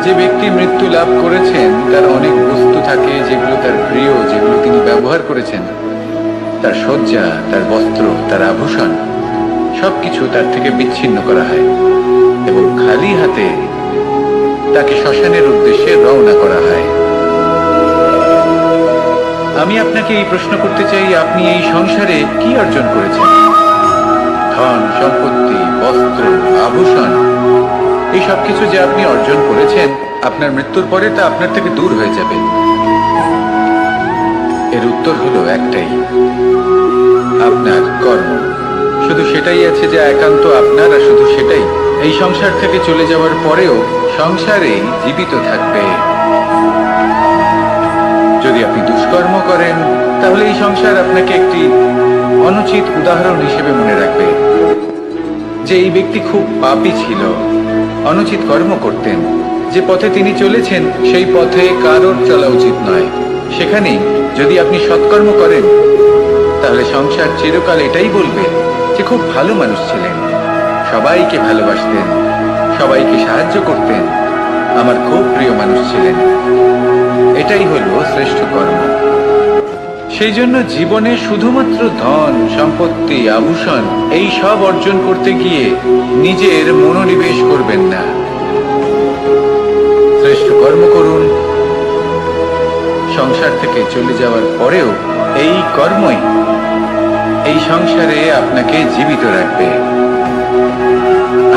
যে ব্যক্তি মৃত্যু লাভ করেছেন তার অনেক বস্তু থাকে যেগুলো তার প্রিয়, যেগুলো তিনি ব্যবহার করেছেন। তার শয্যা, তার বস্ত্র, তার আভূষণ সবকিছু তার থেকে বিচ্ছিন্ন করা হয় এবং খালি হাতে তাকে শ্মশানের উদ্দেশ্যে রওনা করা হয়। আমি আপনাকে এই প্রশ্ন করতে চাই, আপনি এই সংসারে কি অর্জন করেছেন? ধন সম্পত্তি, বস্ত্র, আভূষণ, এই সব কিছু যে আপনি অর্জন করেছেন, আপনার মৃত্যুর পরে তা আপনার থেকে দূর হয়ে যাবে। এর উত্তর হলো একটাই, আপনার কর্ম। শুধু সেটাই আছে যা একান্ত আপনার, আর শুধু সেটাই এই সংসার থেকে চলে যাওয়ার পরেও সংসারেই জীবিত থাকবে। যদি আপনি দুষ্কর্ম করেন, তাহলে এই সংসার আপনাকে একটি অনুচিত উদাহরণ হিসেবে মনে রাখবে যে এই ব্যক্তি খুব পাপী ছিল, অনুচিত কর্ম করতেন। যে পথে তিনি চলেছেন সেই পথে কারোর চলা উচিত নয়। সেখানেই যদি আপনি সৎকর্ম করেন, তাহলে সংসার চিরকাল এটাই বলবে যে খুব ভালো মানুষ ছিলেন, সবাইকে ভালোবাসতেন, সবাইকে সাহায্য করতেন, আমার খুব প্রিয় মানুষ ছিলেন। এটাই হলো শ্রেষ্ঠ কর্ম। সেই জন্য জীবনে শুধুমাত্র ধন সম্পত্তি, আভূষণ এই সব অর্জন করতে গিয়ে নিজের মনোনিবেশ করবেন না। শ্রেষ্ঠ কর্ম করুন। সংসার থেকে চলে যাওয়ার পরেও এই কর্মই এই সংসারে আপনাকে জীবিত রাখবে।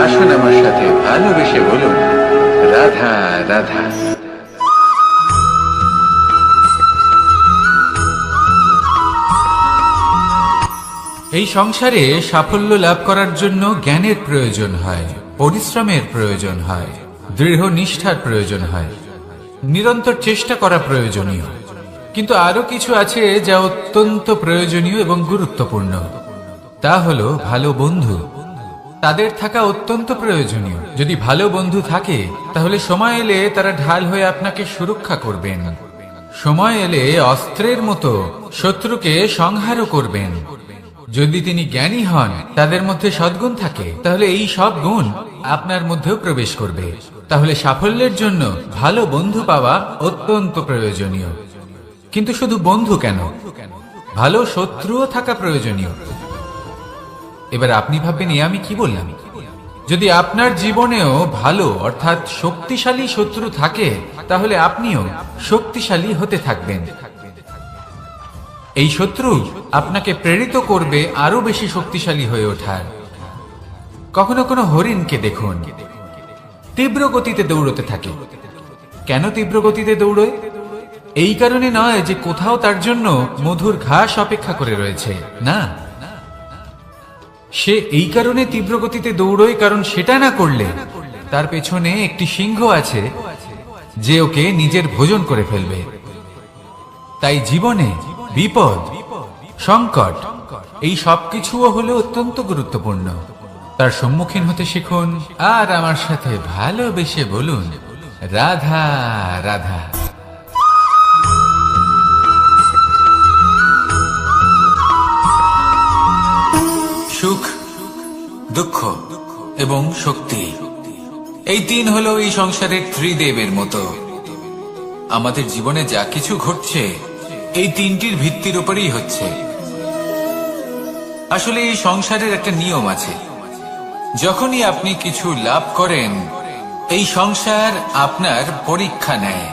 আসুন আমার সাথে ভালোবেসে বলুন, রাধা রাধা।
এই সংসারে সাফল্য লাভ করার জন্য জ্ঞানের প্রয়োজন হয়, পরিশ্রমের প্রয়োজন হয়, দৃঢ় নিষ্ঠার প্রয়োজন হয়, নিরন্তর চেষ্টা করা প্রয়োজনীয়। কিন্তু আরো কিছু আছে যা অত্যন্ত প্রয়োজনীয় এবং গুরুত্বপূর্ণ। তা হলো ভালো বন্ধু। তাদের থাকা অত্যন্ত প্রয়োজনীয়। যদি ভালো বন্ধু থাকে, তাহলে সময় এলে তারা ঢাল হয়ে আপনাকে সুরক্ষা করবেন। সময় এলে অস্ত্রের মতো শত্রুকে সংহারও করবেন। যদি তিনি জ্ঞানী হন, তাদের মধ্যে সদ্গুণ থাকে, তাহলে এই সব গুণ আপনার মধ্যেও প্রবেশ করবে। তাহলে সাফল্যের জন্য ভালো বন্ধু পাওয়া অত্যন্ত প্রয়োজনীয়। কিন্তু শুধু বন্ধু কেন, ভালো শত্রুও থাকা প্রয়োজনীয়। এবার আপনি ভাববেন, আমি কি বললাম? যদি আপনার জীবনেও ভালো অর্থাৎ শক্তিশালী শত্রু থাকে, তাহলে আপনিও শক্তিশালী হতে থাকবেন। এই শত্রু আপনাকে প্রেরিত করবে আরো বেশি শক্তিশালী হয়ে ওঠার। কখনো কোনো হরিণকে দেখুন, তীব্র গতিতে দৌড়তে থাকে। কেন তীব্র গতিতে দৌড়য়? এই কারণে নয় যে কোথাও তার জন্য মধুর ঘাস অপেক্ষা করে রয়েছে, না। সে এই কারণে তীব্র গতিতে দৌড়য় কারণ সেটা না করলে তার পেছনে একটি সিংহ আছে যে ওকে নিজের ভোজন করে ফেলবে। তাই জীবনে বিপদ, সংকট এই সবকিছুও হলো অত্যন্ত গুরুত্বপূর্ণ। তার সম্মুখীন হতে শিখুন আর আমার সাথে ভালোবেসে বলুন, রাধা রাধা। সুখ, দুঃখ এবং শক্তি
এই তিন হলো এই সংসারের ত্রিদেবের মতো। আমাদের জীবনে যা কিছু ঘটছে এই তিনটির ভিত্তির উপরেই হচ্ছে। আসলে এই সংসারের একটা নিয়ম আছে, যখনই আপনি কিছু লাভ করেন এই সংসার আপনার পরীক্ষা নেয়।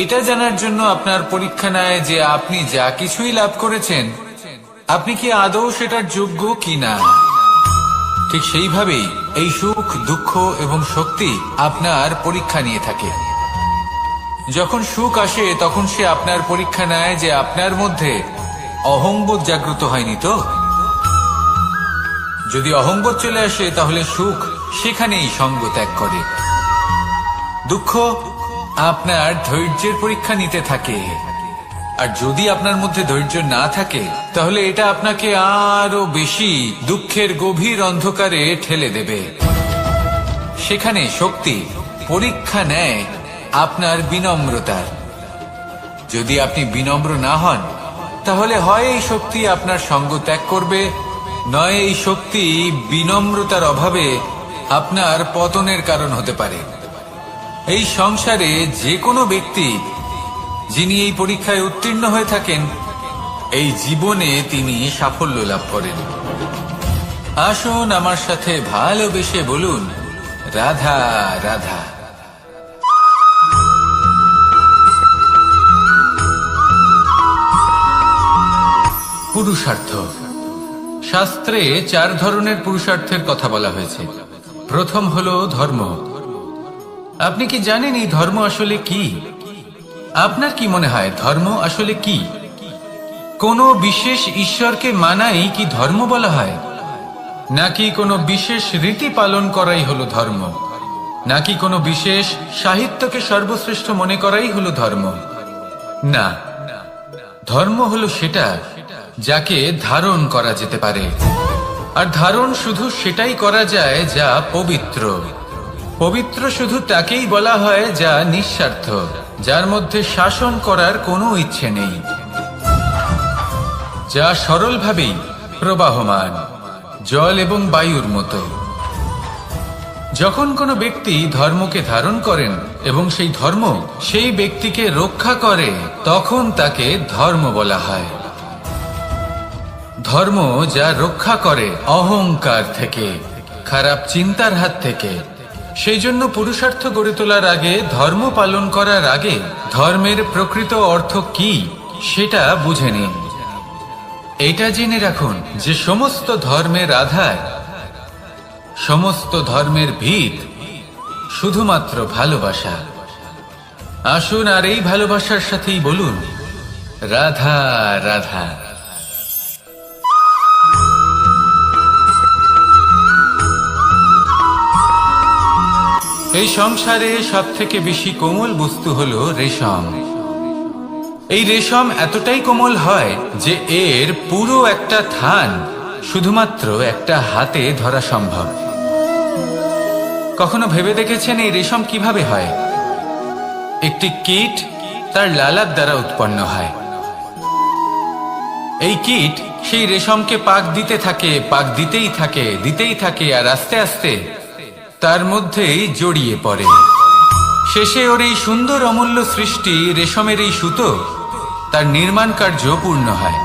এটা জানার জন্য আপনার পরীক্ষা নেয় যে আপনি যা কিছুই লাভ করেছেন আপনি কি আদৌ সেটার যোগ্য কিনা। ঠিক সেইভাবেই এই সুখ, দুঃখ এবং শক্তি আপনার পরীক্ষা নিয়ে থাকে। যখন সুখ আসে তখন সে আপনার পরীক্ষা নেয় যে আপনার মধ্যে অহংবোধ জাগ্রত হয়নি তো। যদি অহংবোধ চলে আসে তাহলে সুখ সেখানেই সঙ্গ ত্যাগ করে। দুঃখ আপনার ধৈর্যের পরীক্ষা নিতে থাকে, আর যদি আপনার মধ্যে ধৈর্য না থাকে তাহলে এটা আপনাকে আরো বেশি দুঃখের গভীর অন্ধকারে ঠেলে দেবে। সেখানে শক্তি পরীক্ষা নেয় আপনার বিনম্রতার। যদি আপনি বিনম্র না হন তাহলে হয় এই শক্তি আপনার সঙ্গ ত্যাগ করবে, নয় এই শক্তি বিনম্রতার অভাবে আপনার পতনের কারণ হতে পারে। এই সংসারে যে কোনো ব্যক্তি যিনি এই পরীক্ষায় উত্তীর্ণ হয়ে থাকেন এই জীবনে তিনি সাফল্য লাভ করেন। আসুন আমার সাথে ভালোবেসে বলুন, রাধা রাধা।
পুরুষার্থ। শাস্ত্রে 4 ধরনের পুরুষার্থের কথা বলা হয়েছে। প্রথম হলো ধর্ম। আপনি কি জানেন এই ধর্ম আসলে কি? আপনার কি মনে হয় ধর্ম আসলে কি? কোনো বিশেষ ঈশ্বরকে মানাই কি ধর্ম বলা হয়, নাকি কোনো বিশেষ রীতি পালন করাই হলো ধর্ম, নাকি কোনো বিশেষ সাহিত্যকে সর্বশ্রেষ্ঠ মনে করাই হলো ধর্ম? না, ধর্ম হলো সেটা যাকে ধারণ করা যেতে পারে, আর ধারণ শুধু সেটাই করা যায় যা পবিত্র। পবিত্র শুধু তাকেই বলা হয় যা নিঃস্বার্থ, যার মধ্যে শাসন করার কোনো ইচ্ছে নেই, যা সরলভাবেই প্রবাহমান, জল এবং বায়ুর মতো। যখন কোনো ব্যক্তি ধর্মকে ধারণ করেন এবং সেই ধর্ম সেই ব্যক্তিকে রক্ষা করে তখন তাকে ধর্ম বলা হয়। ধর্ম যা রক্ষা করে অহংকার থেকে, খারাপ চিন্তার হাত থেকে। সেই জন্য পুরুষার্থ গড়ে তোলার আগে, ধর্ম পালন করার আগে ধর্মের প্রকৃত অর্থ কি সেটা বুঝে নিন। এটা জেনে রাখুন যে সমস্ত ধর্মের আধার, সমস্ত ধর্মের ভিত শুধুমাত্র ভালোবাসা। আসুন আর এই ভালোবাসার সাথেই বলুন, রাধা রাধা। এই সংসারে সব থেকে বেশি কোমল বস্তু হলো রেশম। এই রেশম এতটাই কোমল হয় যে এর পুরো একটা থান শুধুমাত্র একটা হাতে ধরা সম্ভব। কখনো ভেবে দেখেছেন এই রেশম কিভাবে হয়? একটি কীট তার লালার দ্বারা উৎপন্ন হয়। এই কীট সেই রেশমকে পাক দিতে থাকে, পাক দিতেই থাকে, আর আস্তে আস্তে তার মধ্যেই জড়িয়ে পড়ে। শেষে ওর এই সুন্দর অমূল্য সৃষ্টি রেশমের এই সুতো তার নির্মাণ কার্য পূর্ণ হয়,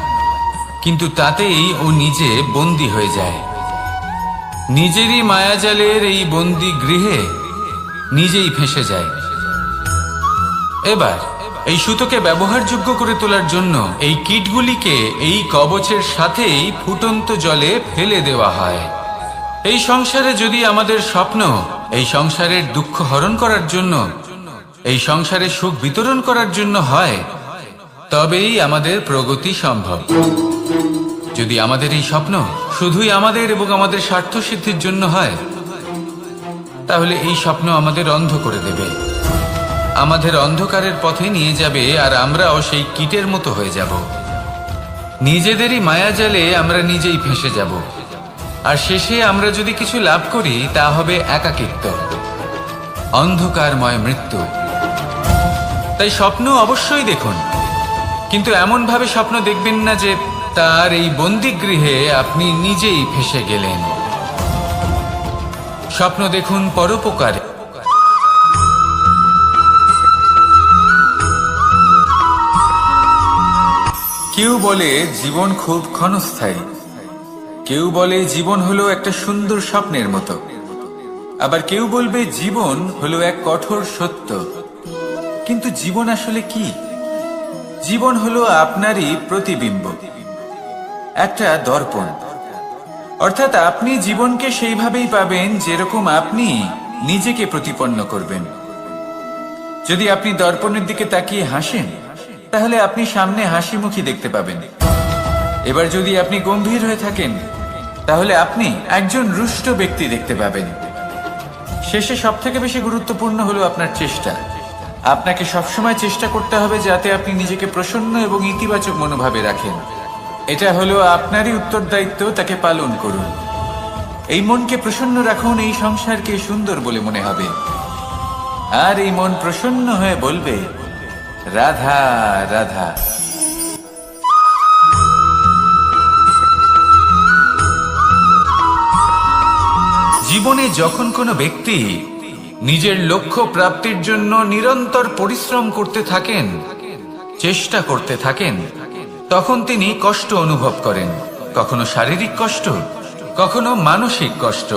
কিন্তু তাতেই ও নিজে বন্দী হয়ে যায়। নিজেরই মায়াজালের এই বন্দী গৃহে নিজেই ফেঁসে যায়। এবার এই সুতোকে ব্যবহারযোগ্য করে তোলার জন্য এই কীটগুলিকে এই কবচের সাথেই ফুটন্ত জলে ফেলে দেওয়া হয়। এই সংসারে যদি আমাদের স্বপ্ন এই সংসারের দুঃখ হরণ করার জন্য, এই সংসারে সুখ বিতরণ করার জন্য হয়, তবেই আমাদের প্রগতি সম্ভব। যদি আমাদের এই স্বপ্ন শুধুই আমাদের এবং আমাদের স্বার্থ সিদ্ধির জন্য হয়, তাহলে এই স্বপ্ন আমাদের অন্ধ করে দেবে, আমাদের অন্ধকারের পথে নিয়ে যাবে, আর আমরাও সেই কীটের মতো হয়ে যাব। নিজেদেরই মায়াজালে আমরা নিজেই ফেঁসে যাব, আর শেষে আমরা যদি কিছু লাভ করি তা হবে একাকিত্ব, অন্ধকারময় মৃত্যু। তাই স্বপ্ন অবশ্যই দেখুন, কিন্তু এমন ভাবে স্বপ্ন দেখবেন না যে তার এই বন্দিগৃহে আপনি নিজেই ফেঁসে গেলেন। স্বপ্ন দেখুন পরোপকারে। কেউ বলে জীবন খুব ক্ষণস্থায়ী, কেউ বলে জীবন হলো একটা সুন্দর স্বপ্নের মতো, আবার কেউ বলবে জীবন হলো এক কঠোর সত্য। কিন্তু জীবন আসলে কি? জীবন হলো আপনারই প্রতিবিম্ব, একটা দর্পণ। অর্থাৎ আপনি জীবনকে সেইভাবেই পাবেন যেরকম আপনি নিজেকে প্রতিপন্ন করবেন। যদি আপনি দর্পণের দিকে তাকিয়ে হাসেন, তাহলে আপনি সামনে হাসি মুখী দেখতে পাবেন। এবার যদি আপনি গম্ভীর হয়ে থাকেন, তাহলে আপনি একজন রুষ্ট ব্যক্তি দেখতে পাবেন। শেষে সবথেকে বেশি গুরুত্বপূর্ণ হলো আপনার চেষ্টা। আপনাকে সবসময় চেষ্টা করতে হবে যাতে আপনি নিজেকে প্রসন্ন এবং ইতিবাচক মনোভাবে রাখেন। এটা হলো আপনারই উত্তরদায়িত্ব, তাকে পালন করুন। এই মনকে প্রসন্ন রাখুন, এই সংসারকে সুন্দর বলে মনে হবে। আর এই মন প্রসন্ন হয়ে বলবে, রাধা রাধা। জীবনে যখন কোনো ব্যক্তি নিজের লক্ষ্য প্রাপ্তির জন্য নিরন্তর পরিশ্রম করতে থাকেন, চেষ্টা করতে থাকেন, তখন তিনি কষ্ট অনুভব করেন। কখনো শারীরিক কষ্ট, কখনো মানসিক কষ্ট।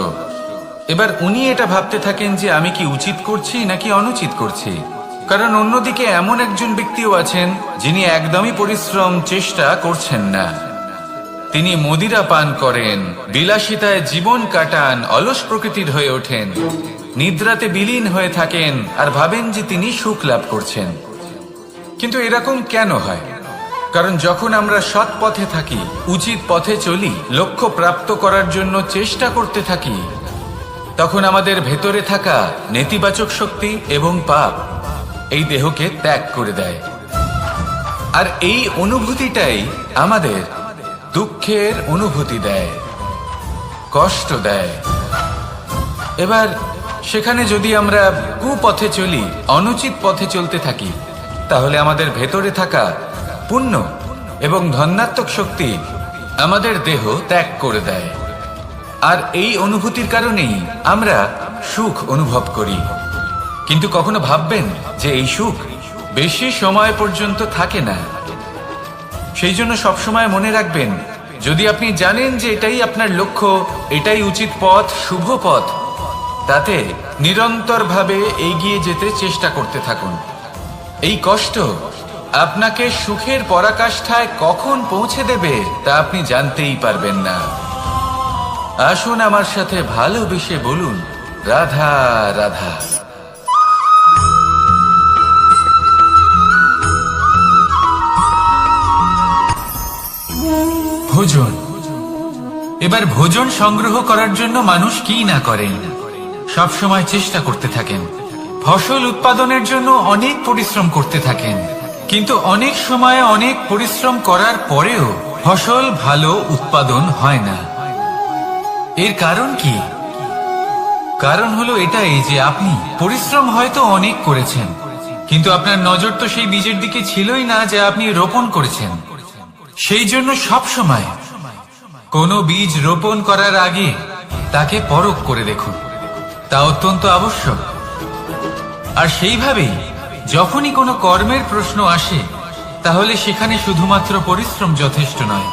এবার উনি এটা ভাবতে থাকেন যে আমি কি উচিত করছি নাকি অনুচিত করছি। কারণ অন্যদিকে এমন একজন ব্যক্তিও আছেন যিনি একদমই পরিশ্রম চেষ্টা করছেন না। তিনি মদিরা পান করেন, বিলাসিতায় জীবন কাটান, অলস প্রকৃতির হয়ে ওঠেন, নিদ্রাতে বিলীন হয়ে থাকেন আর ভাবেন যে তিনি সুখ লাভ করছেন। কিন্তু এরকম কেন হয়? কারণ যখন আমরা সৎ পথে থাকি, উচিত পথে চলি, লক্ষ্য প্রাপ্ত করার জন্য চেষ্টা করতে থাকি, তখন আমাদের ভেতরে থাকা নেতিবাচক শক্তি এবং পাপ এই দেহকে ত্যাগ করে দেয়। আর এই অনুভূতিটাই আমাদের দুঃখের অনুভূতি দেয়, কষ্ট দেয়। এবার সেখানে যদি আমরা কুপথে চলি, অনুচিত পথে চলতে থাকি, তাহলে আমাদের ভেতরে থাকা পুণ্য এবং ধনাত্মক শক্তি আমাদের দেহ ত্যাগ করে দেয়। আর এই অনুভূতির কারণেই আমরা সুখ অনুভব করি। কিন্তু কখনো ভাববেন যে এই সুখ বেশি সময় পর্যন্ত থাকে না। সেই জন্য সবসময় মনে রাখবেন, যদি আপনি জানেন যে এটাই আপনার লক্ষ্য, এটাই উচিত পথ, শুভ পথ, তাতে নিরন্তরভাবে এগিয়ে যেতে চেষ্টা করতে থাকুন। এই কষ্ট আপনাকে সুখের পরাকাষ্ঠায় কখন পৌঁছে দেবে তা আপনি জানতেই পারবেন না। আসুন আমার সাথে ভালোবেসে বলুন, রাধা রাধা। ভোজন। এবার ভোজন সংগ্রহ করার জন্য মানুষ কি না করেন, সব সময় চেষ্টা করতে থাকেন। ফসল উৎপাদনের জন্য অনেক পরিশ্রম করতে থাকেন, কিন্তু অনেক সময় অনেক পরিশ্রম করার পরেও ফসল ভালো উৎপাদন হয় না। এর কারণ কি? কারণ হলো এটাই যে আপনি পরিশ্রম হয়তো অনেক করেছেন, কিন্তু আপনার নজর তো সেই বীজের দিকে ছিলই না যা আপনি রোপণ করেছেন। সেই জন্য সব সময় কোনো বীজ রোপণ করার আগে তাকে পরখ করে দেখুন, তা অত্যন্ত আবশ্যক। আর সেইভাবেই যখনই কোনো কর্মের প্রশ্ন আসে, তাহলে সেখানে শুধুমাত্র পরিশ্রম যথেষ্ট নয়।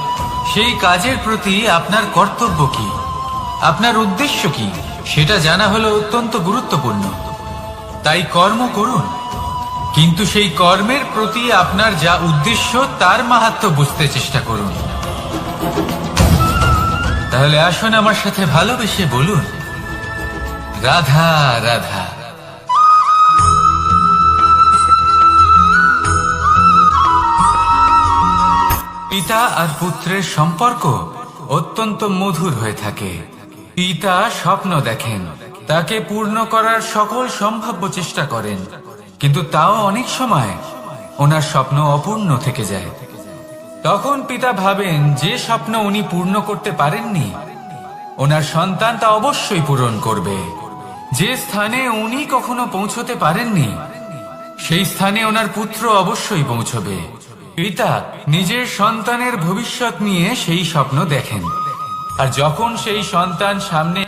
সেই কাজের প্রতি আপনার কর্তব্য কি, আপনার উদ্দেশ্য কি, সেটা জানা হলো অত্যন্ত গুরুত্বপূর্ণ। তাই কর্ম করুন, কিন্তু সেই কর্মের প্রতি আপনার যা উদ্দেশ্য তার মাহাত্ম্য বুঝতে চেষ্টা করুন। তাহলে আসুন আমার সাথে ভালোবেসে বলুন, রাধা রাধা। পিতা আর পুত্রের সম্পর্ক অত্যন্ত মধুর হয়ে থাকে। পিতা স্বপ্ন দেখেন, তাকে পূর্ণ করার সকল সম্ভাব্য চেষ্টা করেন, কিন্তু তাও অনেক সময় ওনার স্বপ্ন অপূর্ণ থেকে যায়। তখন পিতা ভাবেন যে স্বপ্ন উনি পূর্ণ করতে পারেননি, ওনার সন্তান তা অবশ্যই পূরণ করবে। যে স্থানে উনি কখনো পৌঁছতে পারেননি, সেই স্থানে ওনার পুত্র অবশ্যই পৌঁছবে। পিতা নিজের সন্তানের ভবিষ্যৎ নিয়ে সেই স্বপ্ন দেখেন, আর যখন সেই সন্তান সামনে